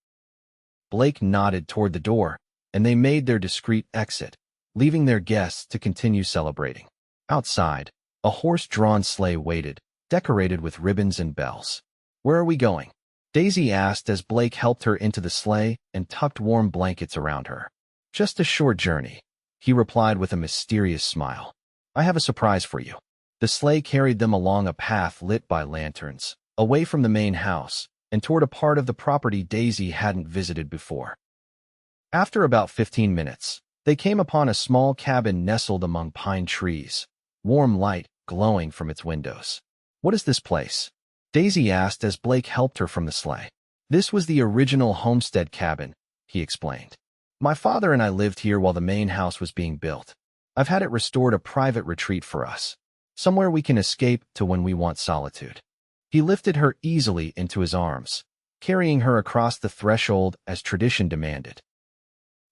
Blake nodded toward the door, and they made their discreet exit, leaving their guests to continue celebrating. Outside, a horse-drawn sleigh waited, decorated with ribbons and bells. "Where are we going?" Daisy asked as Blake helped her into the sleigh and tucked warm blankets around her. "Just a short journey," he replied with a mysterious smile. "I have a surprise for you." The sleigh carried them along a path lit by lanterns, away from the main house, and toward a part of the property Daisy hadn't visited before. After about 15 minutes, they came upon a small cabin nestled among pine trees, warm light glowing from its windows. "What is this place?" Daisy asked as Blake helped her from the sleigh. "This was the original homestead cabin," he explained. "My father and I lived here while the main house was being built. I've had it restored a private retreat for us, somewhere we can escape to when we want solitude." He lifted her easily into his arms, carrying her across the threshold as tradition demanded.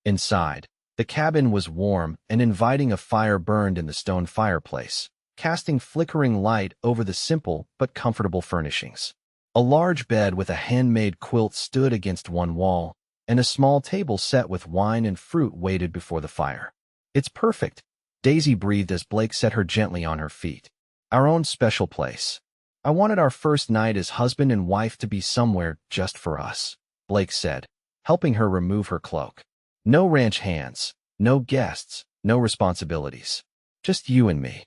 Inside, the cabin was warm and inviting. A fire burned in the stone fireplace, casting flickering light over the simple but comfortable furnishings. A large bed with a handmade quilt stood against one wall, and a small table set with wine and fruit waited before the fire. "It's perfect," Daisy breathed as Blake set her gently on her feet. "Our own special place. I wanted our first night as husband and wife to be somewhere just for us," Blake said, helping her remove her cloak. "No ranch hands, no guests, no responsibilities. Just you and me."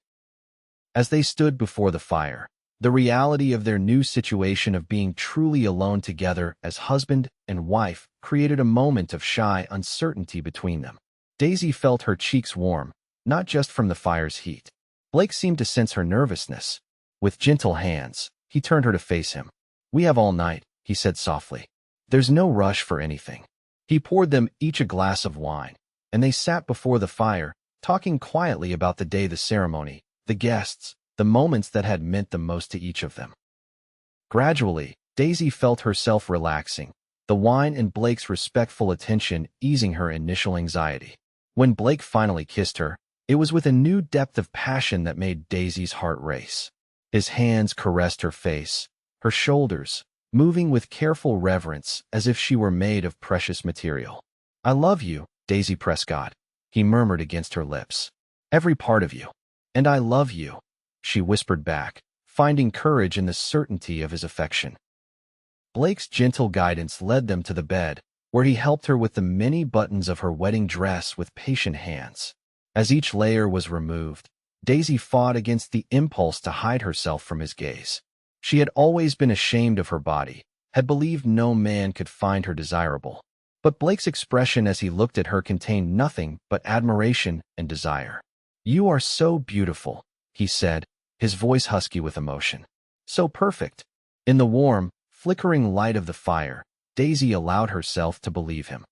As they stood before the fire, the reality of their new situation of being truly alone together as husband and wife created a moment of shy uncertainty between them. Daisy felt her cheeks warm, not just from the fire's heat. Blake seemed to sense her nervousness. With gentle hands, he turned her to face him. "We have all night," he said softly. "There's no rush for anything." He poured them each a glass of wine, and they sat before the fire, talking quietly about the day, the ceremony, the guests, the moments that had meant the most to each of them. Gradually, Daisy felt herself relaxing, the wine and Blake's respectful attention easing her initial anxiety. When Blake finally kissed her, it was with a new depth of passion that made Daisy's heart race. His hands caressed her face, her shoulders, moving with careful reverence as if she were made of precious material. "I love you, Daisy Prescott," he murmured against her lips. "Every part of you." "And I love you," she whispered back, finding courage in the certainty of his affection. Blake's gentle guidance led them to the bed, where he helped her with the many buttons of her wedding dress with patient hands. As each layer was removed, Daisy fought against the impulse to hide herself from his gaze. She had always been ashamed of her body, had believed no man could find her desirable. But Blake's expression as he looked at her contained nothing but admiration and desire. "You are so beautiful," he said, his voice husky with emotion. "So perfect." In the warm, flickering light of the fire, Daisy allowed herself to believe him.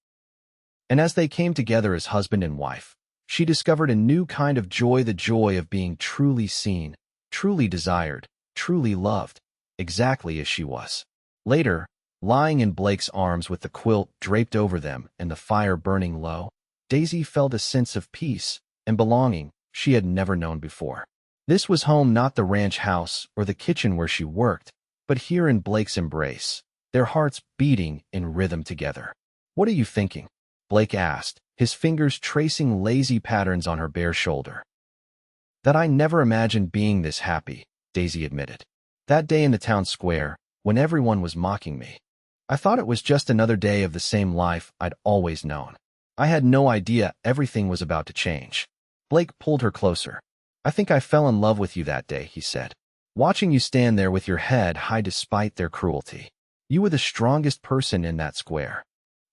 And as they came together as husband and wife, she discovered a new kind of joy, the joy of being truly seen, truly desired, truly loved, exactly as she was. Later, lying in Blake's arms with the quilt draped over them and the fire burning low, Daisy felt a sense of peace and belonging she had never known before. This was home, not the ranch house or the kitchen where she worked, but here in Blake's embrace, their hearts beating in rhythm together. "What are you thinking?" Blake asked, his fingers tracing lazy patterns on her bare shoulder. "That I never imagined being this happy," Daisy admitted. "That day in the town square, when everyone was mocking me. I thought it was just another day of the same life I'd always known. I had no idea everything was about to change. Blake pulled her closer. I think I fell in love with you that day, he said. Watching you stand there with your head high despite their cruelty. You were the strongest person in that square.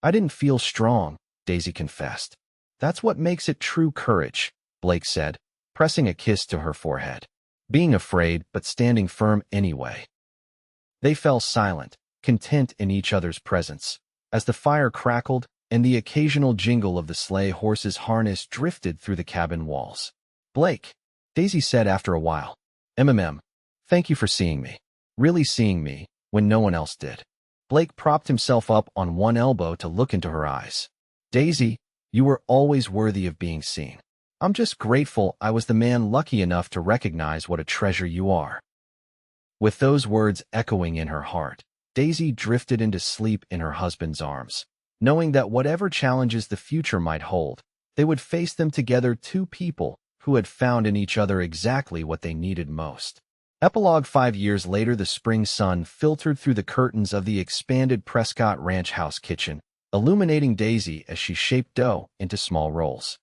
I didn't feel strong, Daisy confessed. That's what makes it true courage, Blake said, pressing a kiss to her forehead. Being afraid, but standing firm anyway. They fell silent, content in each other's presence. As the fire crackled and the occasional jingle of the sleigh horse's harness drifted through the cabin walls. Blake, Daisy said after a while. Thank you for seeing me. Really seeing me, when no one else did. Blake propped himself up on one elbow to look into her eyes. Daisy, you were always worthy of being seen. I'm just grateful I was the man lucky enough to recognize what a treasure you are. With those words echoing in her heart, Daisy drifted into sleep in her husband's arms, knowing that whatever challenges the future might hold, they would face them together, two people who had found in each other exactly what they needed most. Epilogue 5 years later, the spring sun filtered through the curtains of the expanded Prescott Ranch house kitchen, illuminating Daisy as she shaped dough into small rolls.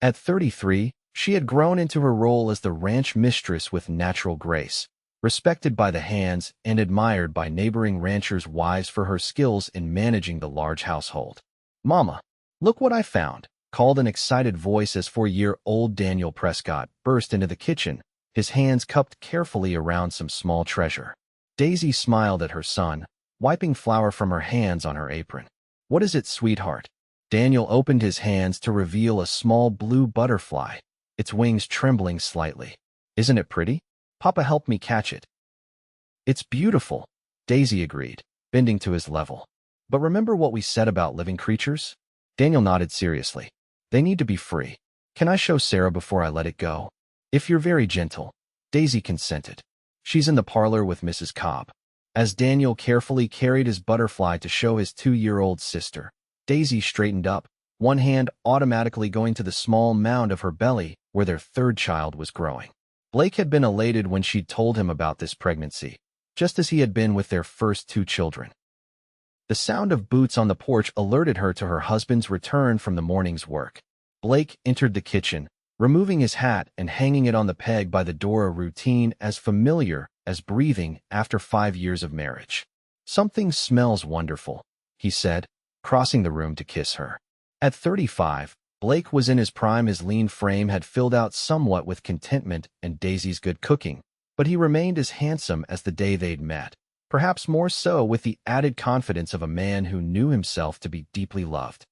At 33, she had grown into her role as the ranch mistress with natural grace, respected by the hands and admired by neighboring ranchers' wives for her skills in managing the large household. Mama, look what I found, called an excited voice as 4-year-old Daniel Prescott burst into the kitchen, his hands cupped carefully around some small treasure. Daisy smiled at her son, wiping flour from her hands on her apron. What is it, sweetheart? Daniel opened his hands to reveal a small blue butterfly, its wings trembling slightly. Isn't it pretty? Papa helped me catch it. It's beautiful, Daisy agreed, bending to his level. But remember what we said about living creatures? Daniel nodded seriously. They need to be free. Can I show Sarah before I let it go? If you're very gentle. Daisy consented. She's in the parlor with Mrs. Cobb. As Daniel carefully carried his butterfly to show his 2-year-old sister, Daisy straightened up, one hand automatically going to the small mound of her belly where their third child was growing. Blake had been elated when she'd told him about this pregnancy, just as he had been with their first 2 children. The sound of boots on the porch alerted her to her husband's return from the morning's work. Blake entered the kitchen, removing his hat and hanging it on the peg by the door, a routine as familiar as breathing after 5 years of marriage. Something smells wonderful, he said, crossing the room to kiss her. At 35, Blake was in his prime. His lean frame had filled out somewhat with contentment and Daisy's good cooking, but he remained as handsome as the day they'd met, perhaps more so with the added confidence of a man who knew himself to be deeply loved.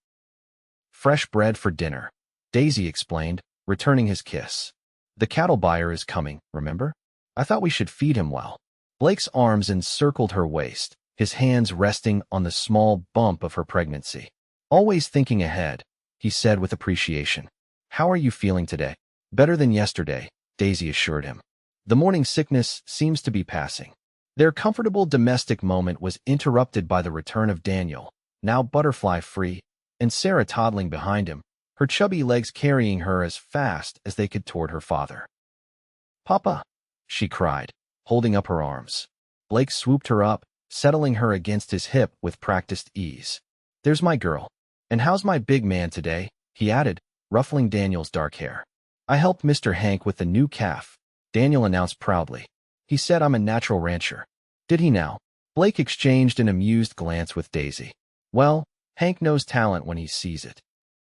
Fresh bread for dinner, Daisy explained, returning his kiss. The cattle buyer is coming, remember? I thought we should feed him well. Blake's arms encircled her waist, his hands resting on the small bump of her pregnancy. Always thinking ahead, he said with appreciation. How are you feeling today? Better than yesterday, Daisy assured him. The morning sickness seems to be passing. Their comfortable domestic moment was interrupted by the return of Daniel, now butterfly-free, and Sarah toddling behind him, her chubby legs carrying her as fast as they could toward her father. Papa, she cried, holding up her arms. Blake swooped her up, settling her against his hip with practiced ease. There's my girl. And how's my big man today? He added, ruffling Daniel's dark hair. I helped Mr. Hank with the new calf, Daniel announced proudly. He said I'm a natural rancher. Did he now? Blake exchanged an amused glance with Daisy. Well, Hank knows talent when he sees it.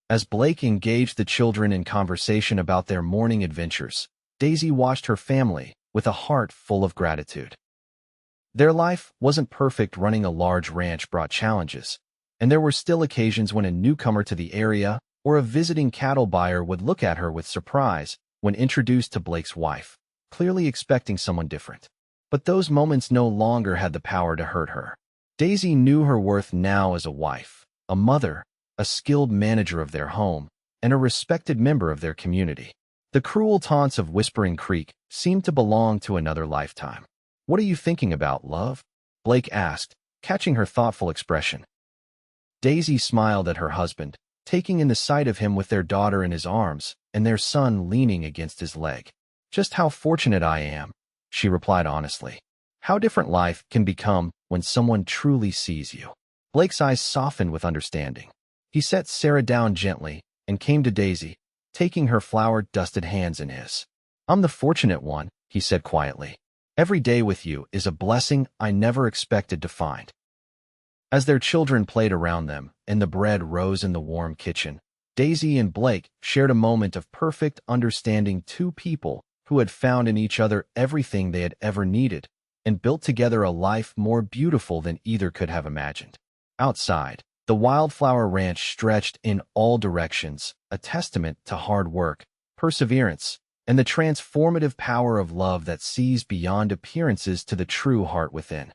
As Blake engaged the children in conversation about their morning adventures, Daisy watched her family with a heart full of gratitude. Their life wasn't perfect. Running a large ranch brought challenges, and there were still occasions when a newcomer to the area or a visiting cattle buyer would look at her with surprise when introduced to Blake's wife, clearly expecting someone different. But those moments no longer had the power to hurt her. Daisy knew her worth now as a wife, a mother, a skilled manager of their home, and a respected member of their community. The cruel taunts of Whispering Creek seemed to belong to another lifetime. What are you thinking about, love? Blake asked, catching her thoughtful expression. Daisy smiled at her husband, taking in the sight of him with their daughter in his arms and their son leaning against his leg. Just how fortunate I am, she replied honestly. how different life can become when someone truly sees you. Blake's eyes softened with understanding. He set Sarah down gently and came to Daisy, taking her flower-dusted hands in his. "I'm the fortunate one," he said quietly. "Every day with you is a blessing I never expected to find." As their children played around them and the bread rose in the warm kitchen, Daisy and Blake shared a moment of perfect understanding, two people who had found in each other everything they had ever needed and built together a life more beautiful than either could have imagined. Outside, the wildflower ranch stretched in all directions, a testament to hard work, perseverance, and the transformative power of love that sees beyond appearances to the true heart within.